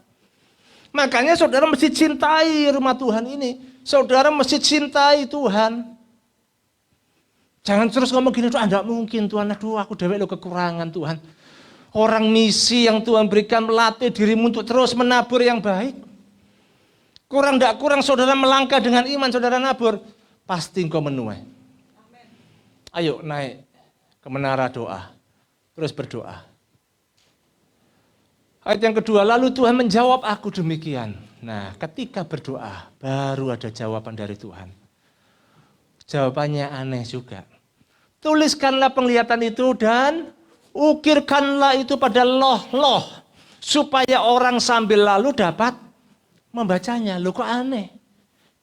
Makanya saudara mesti cintai rumah Tuhan ini. Saudara mesti cintai Tuhan. Jangan terus ngomong gini, enggak mungkin Tuhan, aduh aku dewek lo kekurangan Tuhan. Orang misi yang Tuhan berikan melatih dirimu untuk terus menabur yang baik. Kurang enggak kurang saudara melangkah dengan iman, saudara nabur. Pasti engkau menuai. Ayo naik ke menara doa. Terus berdoa. Ayat yang kedua, lalu Tuhan menjawab aku demikian. Nah, ketika berdoa, baru ada jawaban dari Tuhan. Jawabannya aneh juga. Tuliskanlah penglihatan itu dan ukirkanlah itu pada loh-loh. Supaya orang sambil lalu dapat membacanya. Loh kok aneh?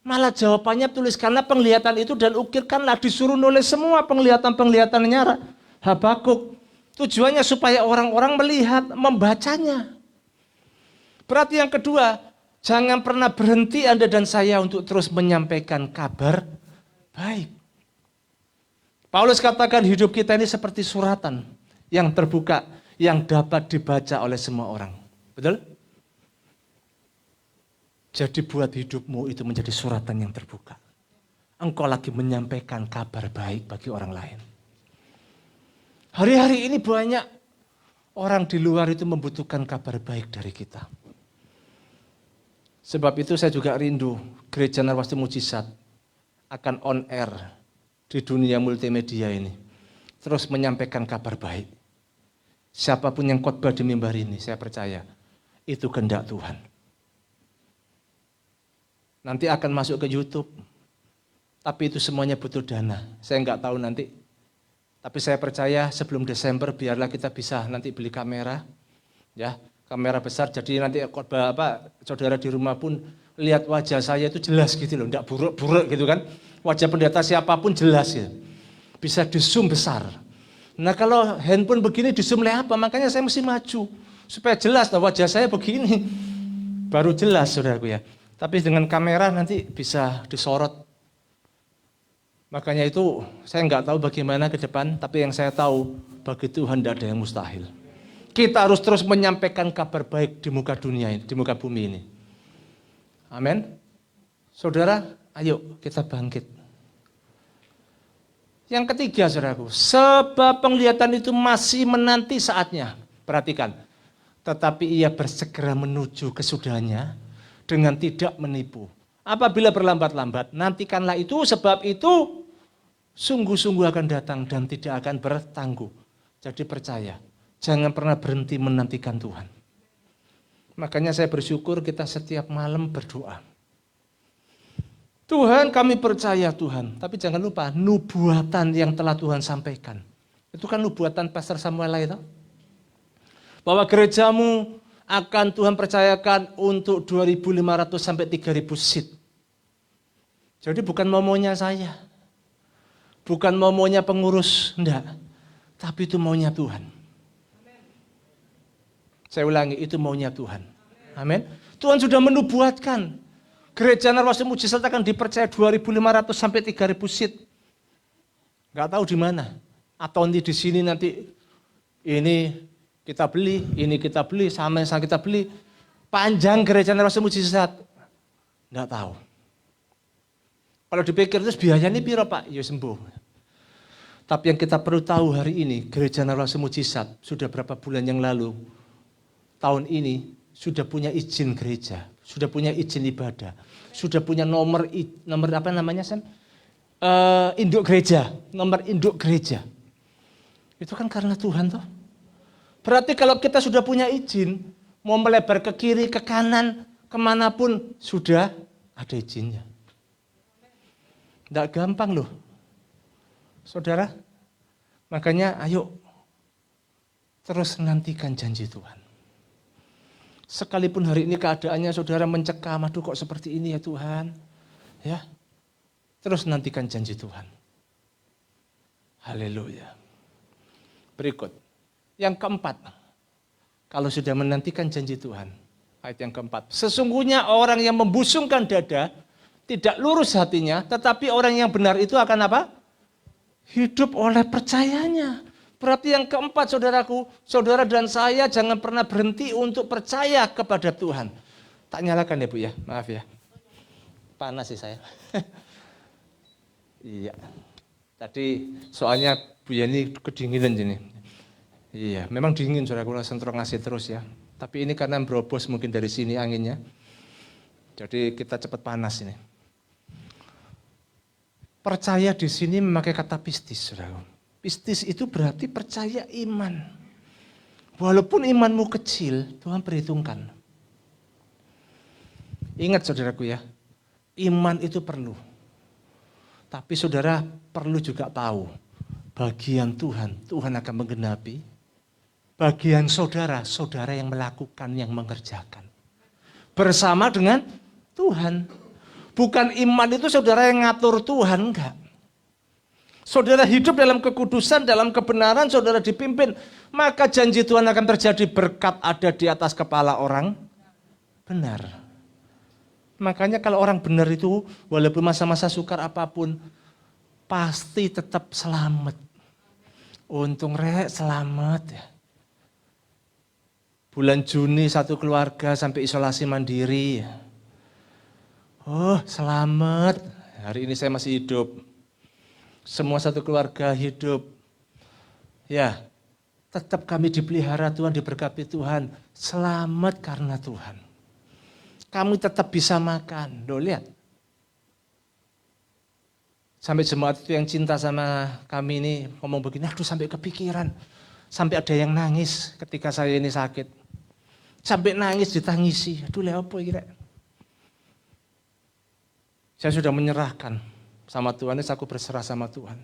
Malah jawabannya tuliskanlah penglihatan itu dan ukirkanlah. Disuruh nulis semua penglihatan-penglihatannya Habakuk. Tujuannya supaya orang-orang melihat, membacanya. Berarti yang kedua, jangan pernah berhenti Anda dan saya untuk terus menyampaikan kabar baik. Paulus katakan hidup kita ini seperti suratan yang terbuka, yang dapat dibaca oleh semua orang. Betul? Jadi buat hidupmu itu menjadi suratan yang terbuka. Engkau lagi menyampaikan kabar baik bagi orang lain. Hari-hari ini banyak orang di luar itu membutuhkan kabar baik dari kita. Sebab itu saya juga rindu Gereja Narwasa Mujizat akan on air di dunia multimedia ini. Terus menyampaikan kabar baik. Siapapun yang khotbah di mimbar ini, saya percaya itu kehendak Tuhan. Nanti akan masuk ke YouTube. Tapi itu semuanya butuh dana. Saya nggak tahu nanti. Tapi saya percaya sebelum Desember biarlah kita bisa nanti beli kamera. Ya, kamera besar. Jadi nanti khotbah saudara di rumah pun lihat wajah saya itu jelas gitu loh. Nggak buruk-buruk gitu kan. Wajah pendeta siapapun jelas ya. Bisa di zoom besar. Nah kalau handphone begini di zoom apa? Makanya saya mesti maju. Supaya jelas nah, wajah saya begini. Baru jelas saudaraku ya. Tapi dengan kamera nanti bisa disorot. Makanya itu saya nggak tahu bagaimana ke depan. Tapi yang saya tahu bagi Tuhan tidak ada yang mustahil. Kita harus terus menyampaikan kabar baik di muka dunia ini, di muka bumi ini. Amin. Saudara, ayo kita bangkit. Yang ketiga, saudaraku, sebab penglihatan itu masih menanti saatnya. Perhatikan, tetapi ia bersegera menuju kesudahannya dengan tidak menipu. Apabila berlambat-lambat, nantikanlah itu, sebab itu sungguh-sungguh akan datang dan tidak akan bertangguh. Jadi percaya, jangan pernah berhenti menantikan Tuhan. Makanya saya bersyukur kita setiap malam berdoa. Tuhan, kami percaya Tuhan, tapi jangan lupa nubuatan yang telah Tuhan sampaikan. Itu kan nubuatan Pastor Samuel itu. Bahwa gerejamu akan Tuhan percayakan untuk 2.500 sampai 3.000 seat. Jadi bukan maunya saya. Bukan maunya pengurus, enggak. Tapi itu maunya Tuhan. Saya ulangi, itu maunya Tuhan. Amin. Tuhan sudah menubuatkan. Gereja Narwasa Mujizat akan dipercaya 2.500 sampai 3.000 seat. Enggak tahu di mana. Atau di sini nanti ini kita beli, ini kita beli, sama kita beli. Panjang Gereja Narwasa Mujizat. Enggak tahu. Kalau dipikir terus biayanya piro Pak? Ya sembuh. Tapi yang kita perlu tahu hari ini, Gereja Narwasa Mujizat sudah berapa bulan yang lalu, tahun ini sudah punya izin gereja, sudah punya izin ibadah, sudah punya nomor apa namanya Sam? Induk gereja, nomor induk gereja. Itu kan karena Tuhan toh. Berarti kalau kita sudah punya izin, mau melebar ke kiri, ke kanan, kemanapun sudah ada izinnya. Tidak gampang loh, saudara. Makanya ayo terus nantikan janji Tuhan. Sekalipun hari ini keadaannya saudara mencekam, aduh kok seperti ini ya Tuhan. Ya, terus nantikan janji Tuhan. Haleluya. Berikut, yang keempat. Kalau sudah menantikan janji Tuhan, ayat yang keempat. Sesungguhnya orang yang membusungkan dada, tidak lurus hatinya, tetapi orang yang benar itu akan apa? Hidup oleh percayanya. Berarti yang keempat saudaraku, saudara dan saya jangan pernah berhenti untuk percaya kepada Tuhan. Tak nyalakan ya Bu ya, maaf ya. Panas sih saya. Iya. Tadi soalnya Bu Yani kedinginan sini. Iya, memang dingin saudaraku, sentrong ngasih terus ya. Tapi ini karena berobos mungkin dari sini anginnya. Jadi kita cepat panas ini. Percaya di sini memakai kata pistis, saudara. Pistis itu berarti percaya iman. Walaupun imanmu kecil, Tuhan perhitungkan. Ingat saudaraku ya, iman itu perlu. Tapi saudara perlu juga tahu, bagian Tuhan, Tuhan akan menggenapi. Bagian saudara, saudara yang melakukan, yang mengerjakan. Bersama dengan Tuhan. Bukan iman itu saudara yang ngatur Tuhan, enggak. Saudara hidup dalam kekudusan, dalam kebenaran, saudara dipimpin. Maka janji Tuhan akan terjadi, berkat ada di atas kepala orang benar. Makanya kalau orang benar itu, walaupun masa-masa sukar apapun, pasti tetap selamat. Untung rek selamat ya. Bulan Juni satu keluarga sampai isolasi mandiri. Oh selamat, hari ini saya masih hidup. Semua satu keluarga hidup. Ya, tetap kami dipelihara Tuhan, diberkati Tuhan. Selamat karena Tuhan. Kami tetap bisa makan. Loh lihat. Sampai jemaat itu yang cinta sama kami ini ngomong begini, aduh sampai kepikiran. Sampai ada yang nangis ketika saya ini sakit. Sampai nangis ditangisi. Aduh lha apa iki rek? Saya sudah menyerahkan sama Tuhan, aku berserah sama Tuhan.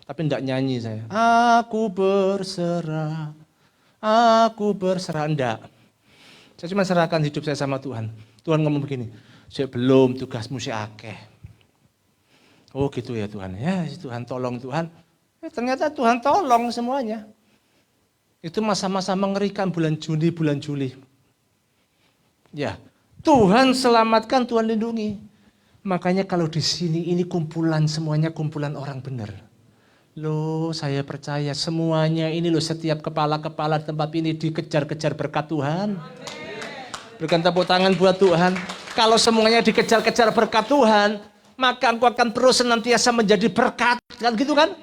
Tapi tidak nyanyi saya. Aku berserah, enggak. Saya cuma serahkan hidup saya sama Tuhan. Tuhan ngomong begini, saya belum tugasmu si akeh. Oh gitu ya Tuhan, ya Tuhan tolong Tuhan. Ternyata Tuhan tolong semuanya. Itu masa-masa mengerikan bulan Juni, bulan Juli. Ya, Tuhan selamatkan, Tuhan lindungi. Makanya kalau di sini ini kumpulan semuanya kumpulan orang benar. Loh saya percaya semuanya ini loh setiap kepala-kepala tempat ini dikejar-kejar berkat Tuhan. Berikan tepuk tangan buat Tuhan. Kalau semuanya dikejar-kejar berkat Tuhan, maka engkau akan terus senantiasa menjadi berkat. Kan gitu kan?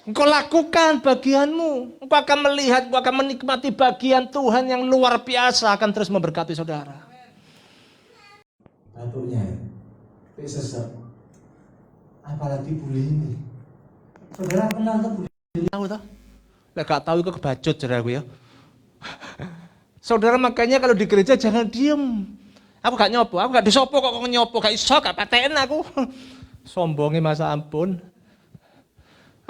Engkau lakukan bagianmu. Engkau akan melihat, engkau akan menikmati bagian Tuhan yang luar biasa akan terus memberkati saudara. Batuknya, sesek. Apalagi bully ini. Saudara kenal tuh bully ini? Tahu toh? Lah gak tahu itu kebacut saudaraku ya. Saudara makanya kalau di gereja jangan diem. Aku gak nyopo, aku gak disopo kok nyopo, gak iso, gak paten aku. Sombongnya masa ampun.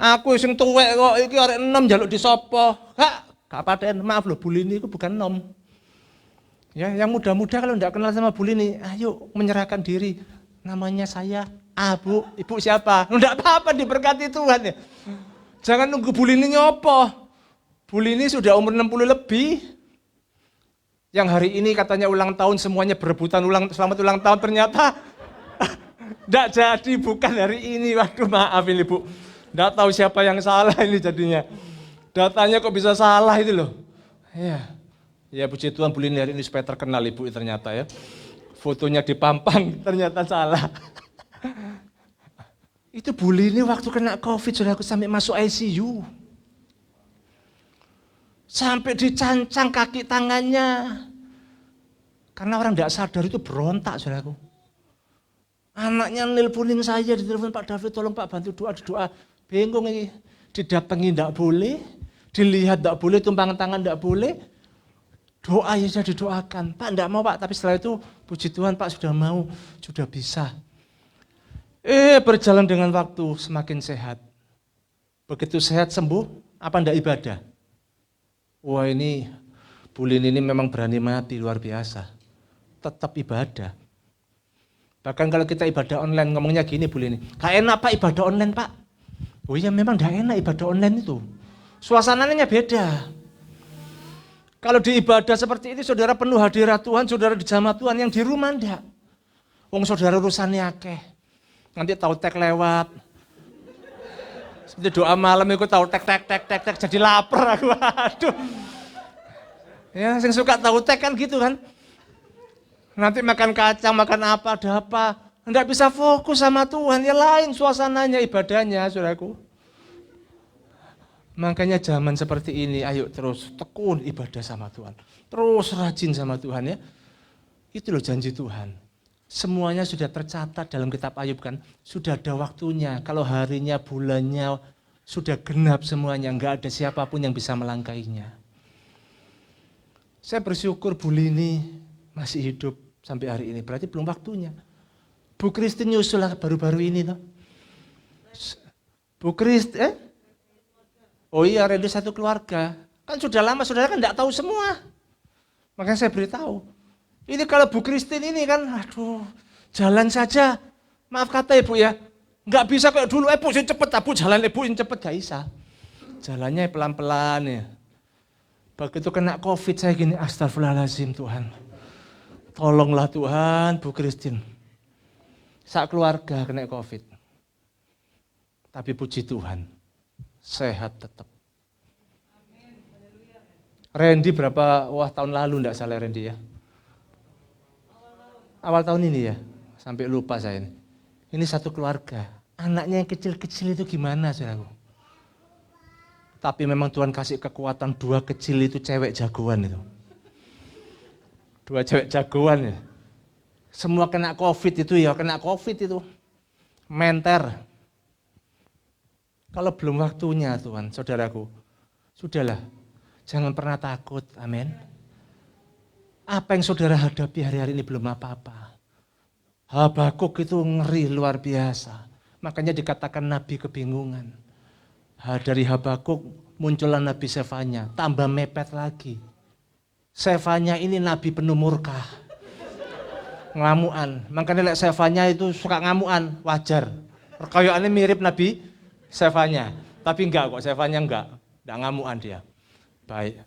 Aku sing tuwek kok iki arek enom njaluk disopo. Gak paten, maaf loh bully ini bukan enom. Ya, yang muda-muda kalau tidak kenal sama bully ini, ayo menyerahkan diri. Namanya saya, Bu, Ibu siapa? Tidak apa-apa diberkati Tuhan ya. Jangan nunggu bully ini nyopo. Bully ini sudah umur 60 lebih. Yang hari ini katanya ulang tahun semuanya berebutan selamat ulang tahun ternyata tidak jadi, bukan hari ini. Waduh maaf ini Bu. Tidak tahu siapa yang salah ini jadinya. Datanya kok bisa salah itu loh. Ya. Ya puji Tuhan bully hari ini supaya terkenal Ibu ternyata ya. Fotonya dipampang ternyata salah. Itu bully ini waktu kena COVID sudah aku sampai masuk ICU. Sampai dicancang kaki tangannya. Karena orang tidak sadar itu berontak saudaraku. Anaknya nelponin saya di telepon, Pak David tolong Pak bantu doa. Bingung ini. Didatangi tidak boleh. Dilihat tidak boleh, tumpangan tangan tidak boleh. Doa ya sudah didoakan. Pak enggak mau Pak, tapi setelah itu puji Tuhan Pak sudah mau, sudah bisa. Berjalan dengan waktu semakin sehat. Begitu sehat sembuh, apa enggak ibadah? Wah ini bully ini memang berani mati luar biasa. Tetap ibadah. Bahkan kalau kita ibadah online ngomongnya gini bully ini. Gak enak Pak ibadah online Pak. Oh iya memang gak enak ibadah online itu. Suasananya beda. Kalau di ibadah seperti ini, saudara penuh hadirat Tuhan, saudara di jamaah Tuhan, yang di rumah enggak. Wong saudara urusannya akeh. Nanti tahu tek lewat. Seperti doa malam aku tahu tek jadi lapar aku. Aduh. Ya, sing suka tahu tek kan gitu kan. Nanti makan kacang, makan apa, ada apa. Enggak bisa fokus sama Tuhan, ya lain suasananya, ibadahnya, saudaraku. Makanya zaman seperti ini, ayo terus tekun ibadah sama Tuhan. Terus rajin sama Tuhan ya. Itu loh janji Tuhan. Semuanya sudah tercatat dalam kitab Ayub kan. Sudah ada waktunya, kalau harinya, bulannya, sudah genap semuanya. Enggak ada siapapun yang bisa melangkainya. Saya bersyukur Bu Lini masih hidup sampai hari ini, berarti belum waktunya. Bu Kristin nyusul baru-baru ini toh. Bu Kristin, oh iya, Randy satu keluarga. Kan sudah lama, saudara kan enggak tahu semua. Makanya saya beritahu. Ini kalau Bu Kristin ini kan, aduh, jalan saja. Maaf kata Ibu ya, enggak bisa kayak dulu, Bu cepet, Bu jalan Ibu cepet, gak bisa. Jalannya pelan-pelan ya. Begitu kena COVID saya gini, astagfirullahaladzim Tuhan. Tolonglah Tuhan Bu Kristin. Saat keluarga kena COVID. Tapi puji Tuhan, sehat tetap. Randy berapa, tahun lalu enggak salah Randy ya. Awal tahun ini ya, sampai lupa saya ini. Ini satu keluarga, anaknya yang kecil-kecil itu gimana saudaraku. Tapi memang Tuhan kasih kekuatan, 2 kecil itu cewek jagoan itu. 2 cewek jagoan ya. Semua kena COVID itu ya, kena COVID itu. Menter. Kalau belum waktunya Tuhan, saudaraku, sudahlah. Jangan pernah takut, amin. Apa yang saudara hadapi hari-hari ini belum apa-apa. Habakuk itu ngeri luar biasa. Makanya dikatakan nabi kebingungan. Dari Habakuk muncullah Nabi Sefanya, tambah mepet lagi. Sefanya ini nabi penuh murka, ngamuan. Makanya Sefanya itu suka ngamuan, wajar. Kayaannya mirip Nabi Sefanya, tapi enggak kok, Sefanya enggak ngamuan dia. Baik.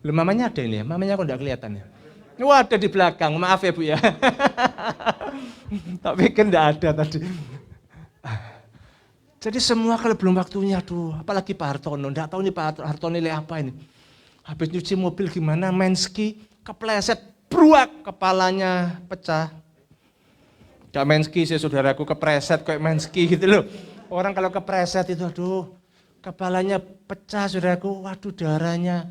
Loh, mamanya ada ini ya, mamanya kok enggak kelihatan ya. Wah, ada di belakang, maaf ya Bu ya. Tak pikir enggak ada tadi. Jadi semua kalau belum waktunya tuh, apalagi Pak Hartono, enggak tahu nih Pak Hartono nilai apa ini. Habis nyuci mobil gimana, main ski, kepleset, bruak, kepalanya pecah. Enggak main ski sih saudaraku, kepreset kayak main ski gitu loh. Orang kalau kepreset itu, aduh, kepalanya pecah saudaraku, waduh darahnya.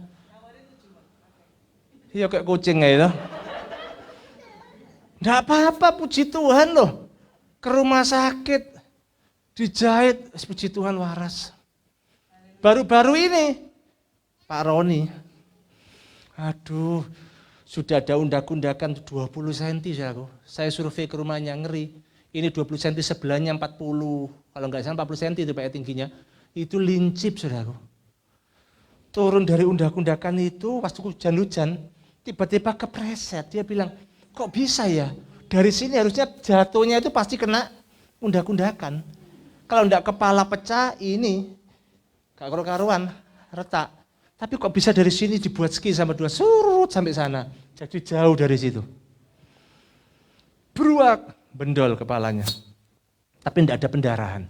Iya kayak kucing ya itu. Enggak apa-apa, puji Tuhan loh. Ke rumah sakit. Dijahit, puji Tuhan waras. Baru-baru ini, Pak Roni, aduh, sudah ada undak-undakan 20 cm, saya survei ke rumahnya, ngeri. Ini 20 cm, sebelahnya 40, kalau enggak salah 40 cm itu Pak tingginya, itu lincip, saudaraku. Turun dari undak-undakan itu, pas hujan-hujan, tiba-tiba kepreset, dia bilang, kok bisa ya, dari sini harusnya jatuhnya itu pasti kena undak-undakan. Kalau enggak kepala pecah, ini gak karu-karuan, retak. Tapi kok bisa dari sini dibuat ski sama 2 surut sampai sana. Jadi jauh dari situ. Bruak, bendol kepalanya. Tapi enggak ada pendarahan.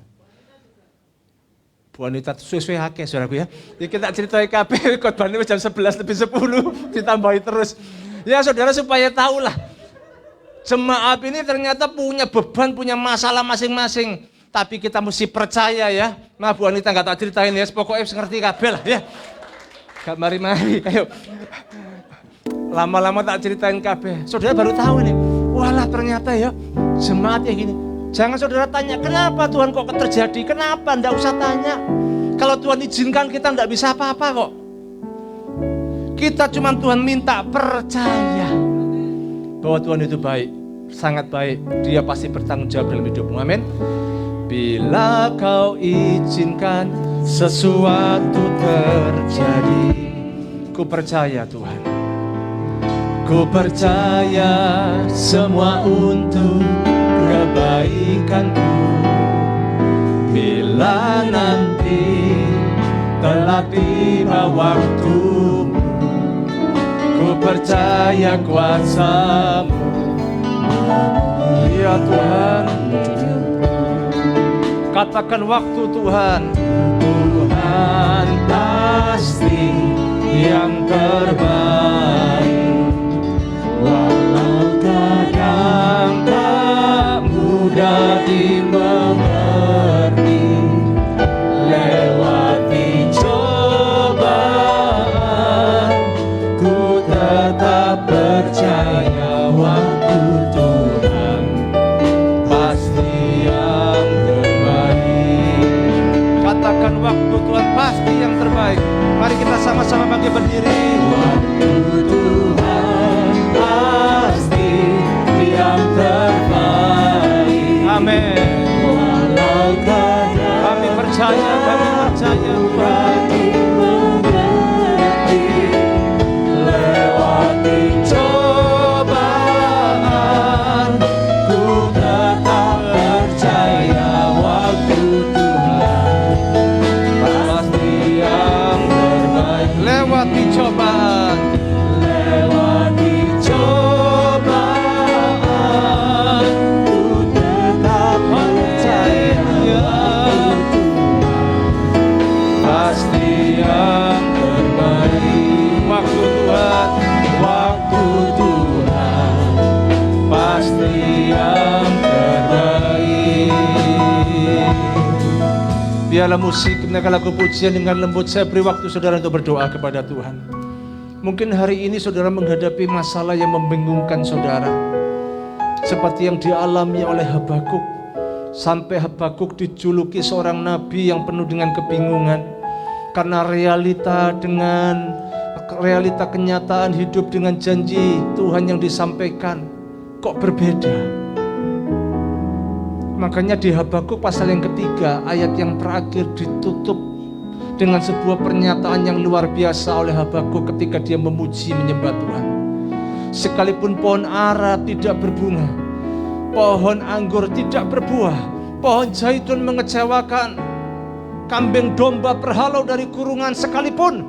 Bu Anita suwe-suwe akeh saudaraku ya. Jadi kita ceritain kabeh khotbahnya jam 11 lebih 10 ditambahi terus. Ya saudara supaya tahulah. Jemaat ini ternyata punya beban, punya masalah masing-masing. Tapi kita mesti percaya ya. Nah Bu Anita nggak tak ceritain ya, pokoknya ngerti kabeh lah ya. Gak mari-mari, ayo. Lama-lama tak ceritain kabeh. Saudara baru tahu nih, walah ternyata ya jemaat yang gini. Jangan saudara tanya, kenapa Tuhan kok terjadi? Kenapa? Nggak usah tanya. Kalau Tuhan izinkan kita nggak bisa apa-apa kok. Kita cuma Tuhan minta percaya bahwa Tuhan itu baik, sangat baik. Dia pasti bertanggung jawab dalam hidupmu, amin. Bila kau izinkan sesuatu terjadi, ku percaya Tuhan. Ku percaya semua untuk kebaikanku. Bila nanti telah tiba waktumu, ku percaya kuasa-Mu, ya Tuhan. Katakan waktu Tuhan. Tuhan pasti yang terbaik. Walau kadang tak mudah dimengerti, lewati cobaan, ku tetap percaya waktu Tuhan pasti yang terbaik. Katakan waktu Tuhan pasti yang terbaik. Mari kita sama-sama bangkit berdiri. Waktu Tuhan pasti yang terbaik. Amin. Walau kadang kami percaya Tuhan lewati cobaan, ku tetap percaya waktu Tuhan pasti yang terbaik. Lewati cobaan, lewati cobaan, ku tetap percaya pasti yang terbaik. Waktu Tuhan pasti yang terbaik. Biarlah musik menaikkan lagu pujian dengan lembut. Saya beri waktu saudara untuk berdoa kepada Tuhan. Mungkin hari ini saudara menghadapi masalah yang membingungkan saudara, seperti yang dialami oleh Habakuk. Sampai Habakuk dijuluki seorang nabi yang penuh dengan kebingungan, karena realita kenyataan hidup dengan janji Tuhan yang disampaikan kok berbeda. Makanya di Habakuk pasal yang ketiga ayat yang terakhir ditutup dengan sebuah pernyataan yang luar biasa oleh Habakuk ketika dia memuji menyembah Tuhan. Sekalipun pohon ara tidak berbunga, pohon anggur tidak berbuah, pohon zaitun mengecewakan, kambing domba berhalau dari kurungan sekalipun,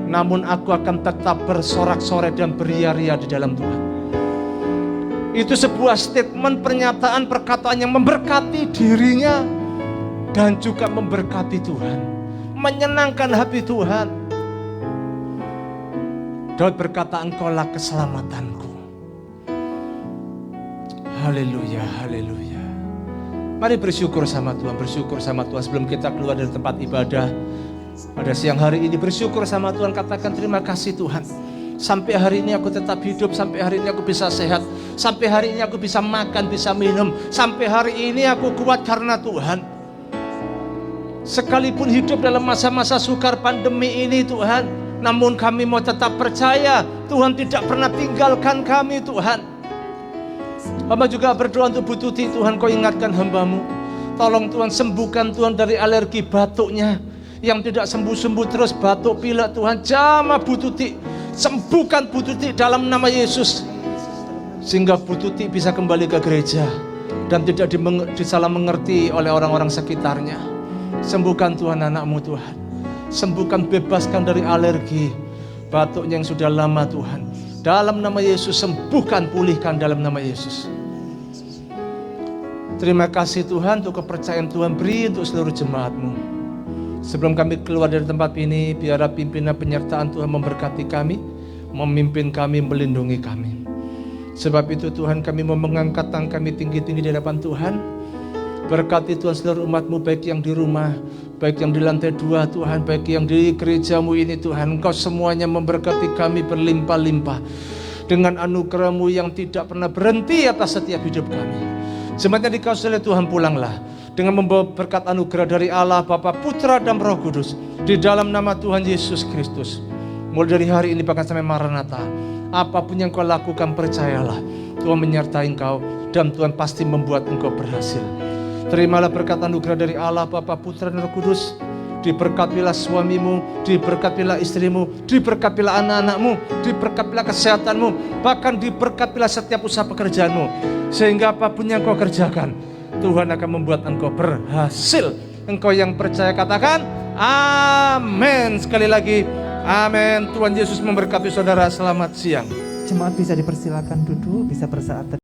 namun aku akan tetap bersorak-sorai dan beria-ria di dalam Tuhan. Itu sebuah statement, pernyataan, perkataan yang memberkati dirinya dan juga memberkati Tuhan, menyenangkan hati Tuhan. Daud berkata, Engkaulah keselamatanku. Haleluya, haleluya. Mari bersyukur sama Tuhan, bersyukur sama Tuhan sebelum kita keluar dari tempat ibadah. Pada siang hari ini bersyukur sama Tuhan, katakan terima kasih Tuhan. Sampai hari ini aku tetap hidup, sampai hari ini aku bisa sehat, sampai hari ini aku bisa makan, bisa minum, sampai hari ini aku kuat karena Tuhan. Sekalipun hidup dalam masa-masa sukar pandemi ini Tuhan, namun kami mau tetap percaya Tuhan tidak pernah tinggalkan kami Tuhan. Hamba juga berdoa untuk Bu Tuti, Tuhan kau ingatkan hambamu, tolong Tuhan sembuhkan Tuhan dari alergi batuknya yang tidak sembuh-sembuh terus, batuk pilek Tuhan, jamah Bu Tuti, sembuhkan Bu Tuti dalam nama Yesus, sehingga Bu Tuti bisa kembali ke gereja dan tidak disalah mengerti oleh orang-orang sekitarnya. Sembuhkan Tuhan anakmu Tuhan, sembuhkan, bebaskan dari alergi batuknya yang sudah lama Tuhan, dalam nama Yesus. Sembuhkan, pulihkan dalam nama Yesus. Terima kasih Tuhan untuk kepercayaan Tuhan beri untuk seluruh jemaat-Mu. Sebelum kami keluar dari tempat ini, biarlah pimpinan penyertaan Tuhan memberkati kami, memimpin kami, melindungi kami. Sebab itu Tuhan, kami mau mengangkat tangan kami tinggi-tinggi di hadapan Tuhan. Berkati Tuhan seluruh umat-Mu, baik yang di rumah, baik yang di lantai 2 Tuhan, baik yang di gereja-Mu ini Tuhan. Engkau semuanya memberkati kami berlimpah-limpah dengan anugerah-Mu yang tidak pernah berhenti atas setiap hidup kami. Semuanya dikasihi oleh Tuhan, pulanglah dengan membawa berkat anugerah dari Allah, Bapa, Putra, dan Roh Kudus, di dalam nama Tuhan Yesus Kristus. Mulai dari hari ini bahkan sampai Maranatha, apapun yang kau lakukan, percayalah Tuhan menyertai engkau dan Tuhan pasti membuat engkau berhasil. Terimalah berkat anugerah dari Allah, Bapa, Putra, dan Roh Kudus. Diberkatilah suamimu, diberkatilah istrimu, diberkatilah anak-anakmu, diberkatilah kesehatanmu, bahkan diberkatilah setiap usaha pekerjaanmu, sehingga apapun yang kau kerjakan, Tuhan akan membuat engkau berhasil. Engkau yang percaya katakan amin. Sekali lagi amin. Tuhan Yesus memberkati saudara. Selamat siang. Jemaat bisa dipersilakan duduk, bisa bersaat.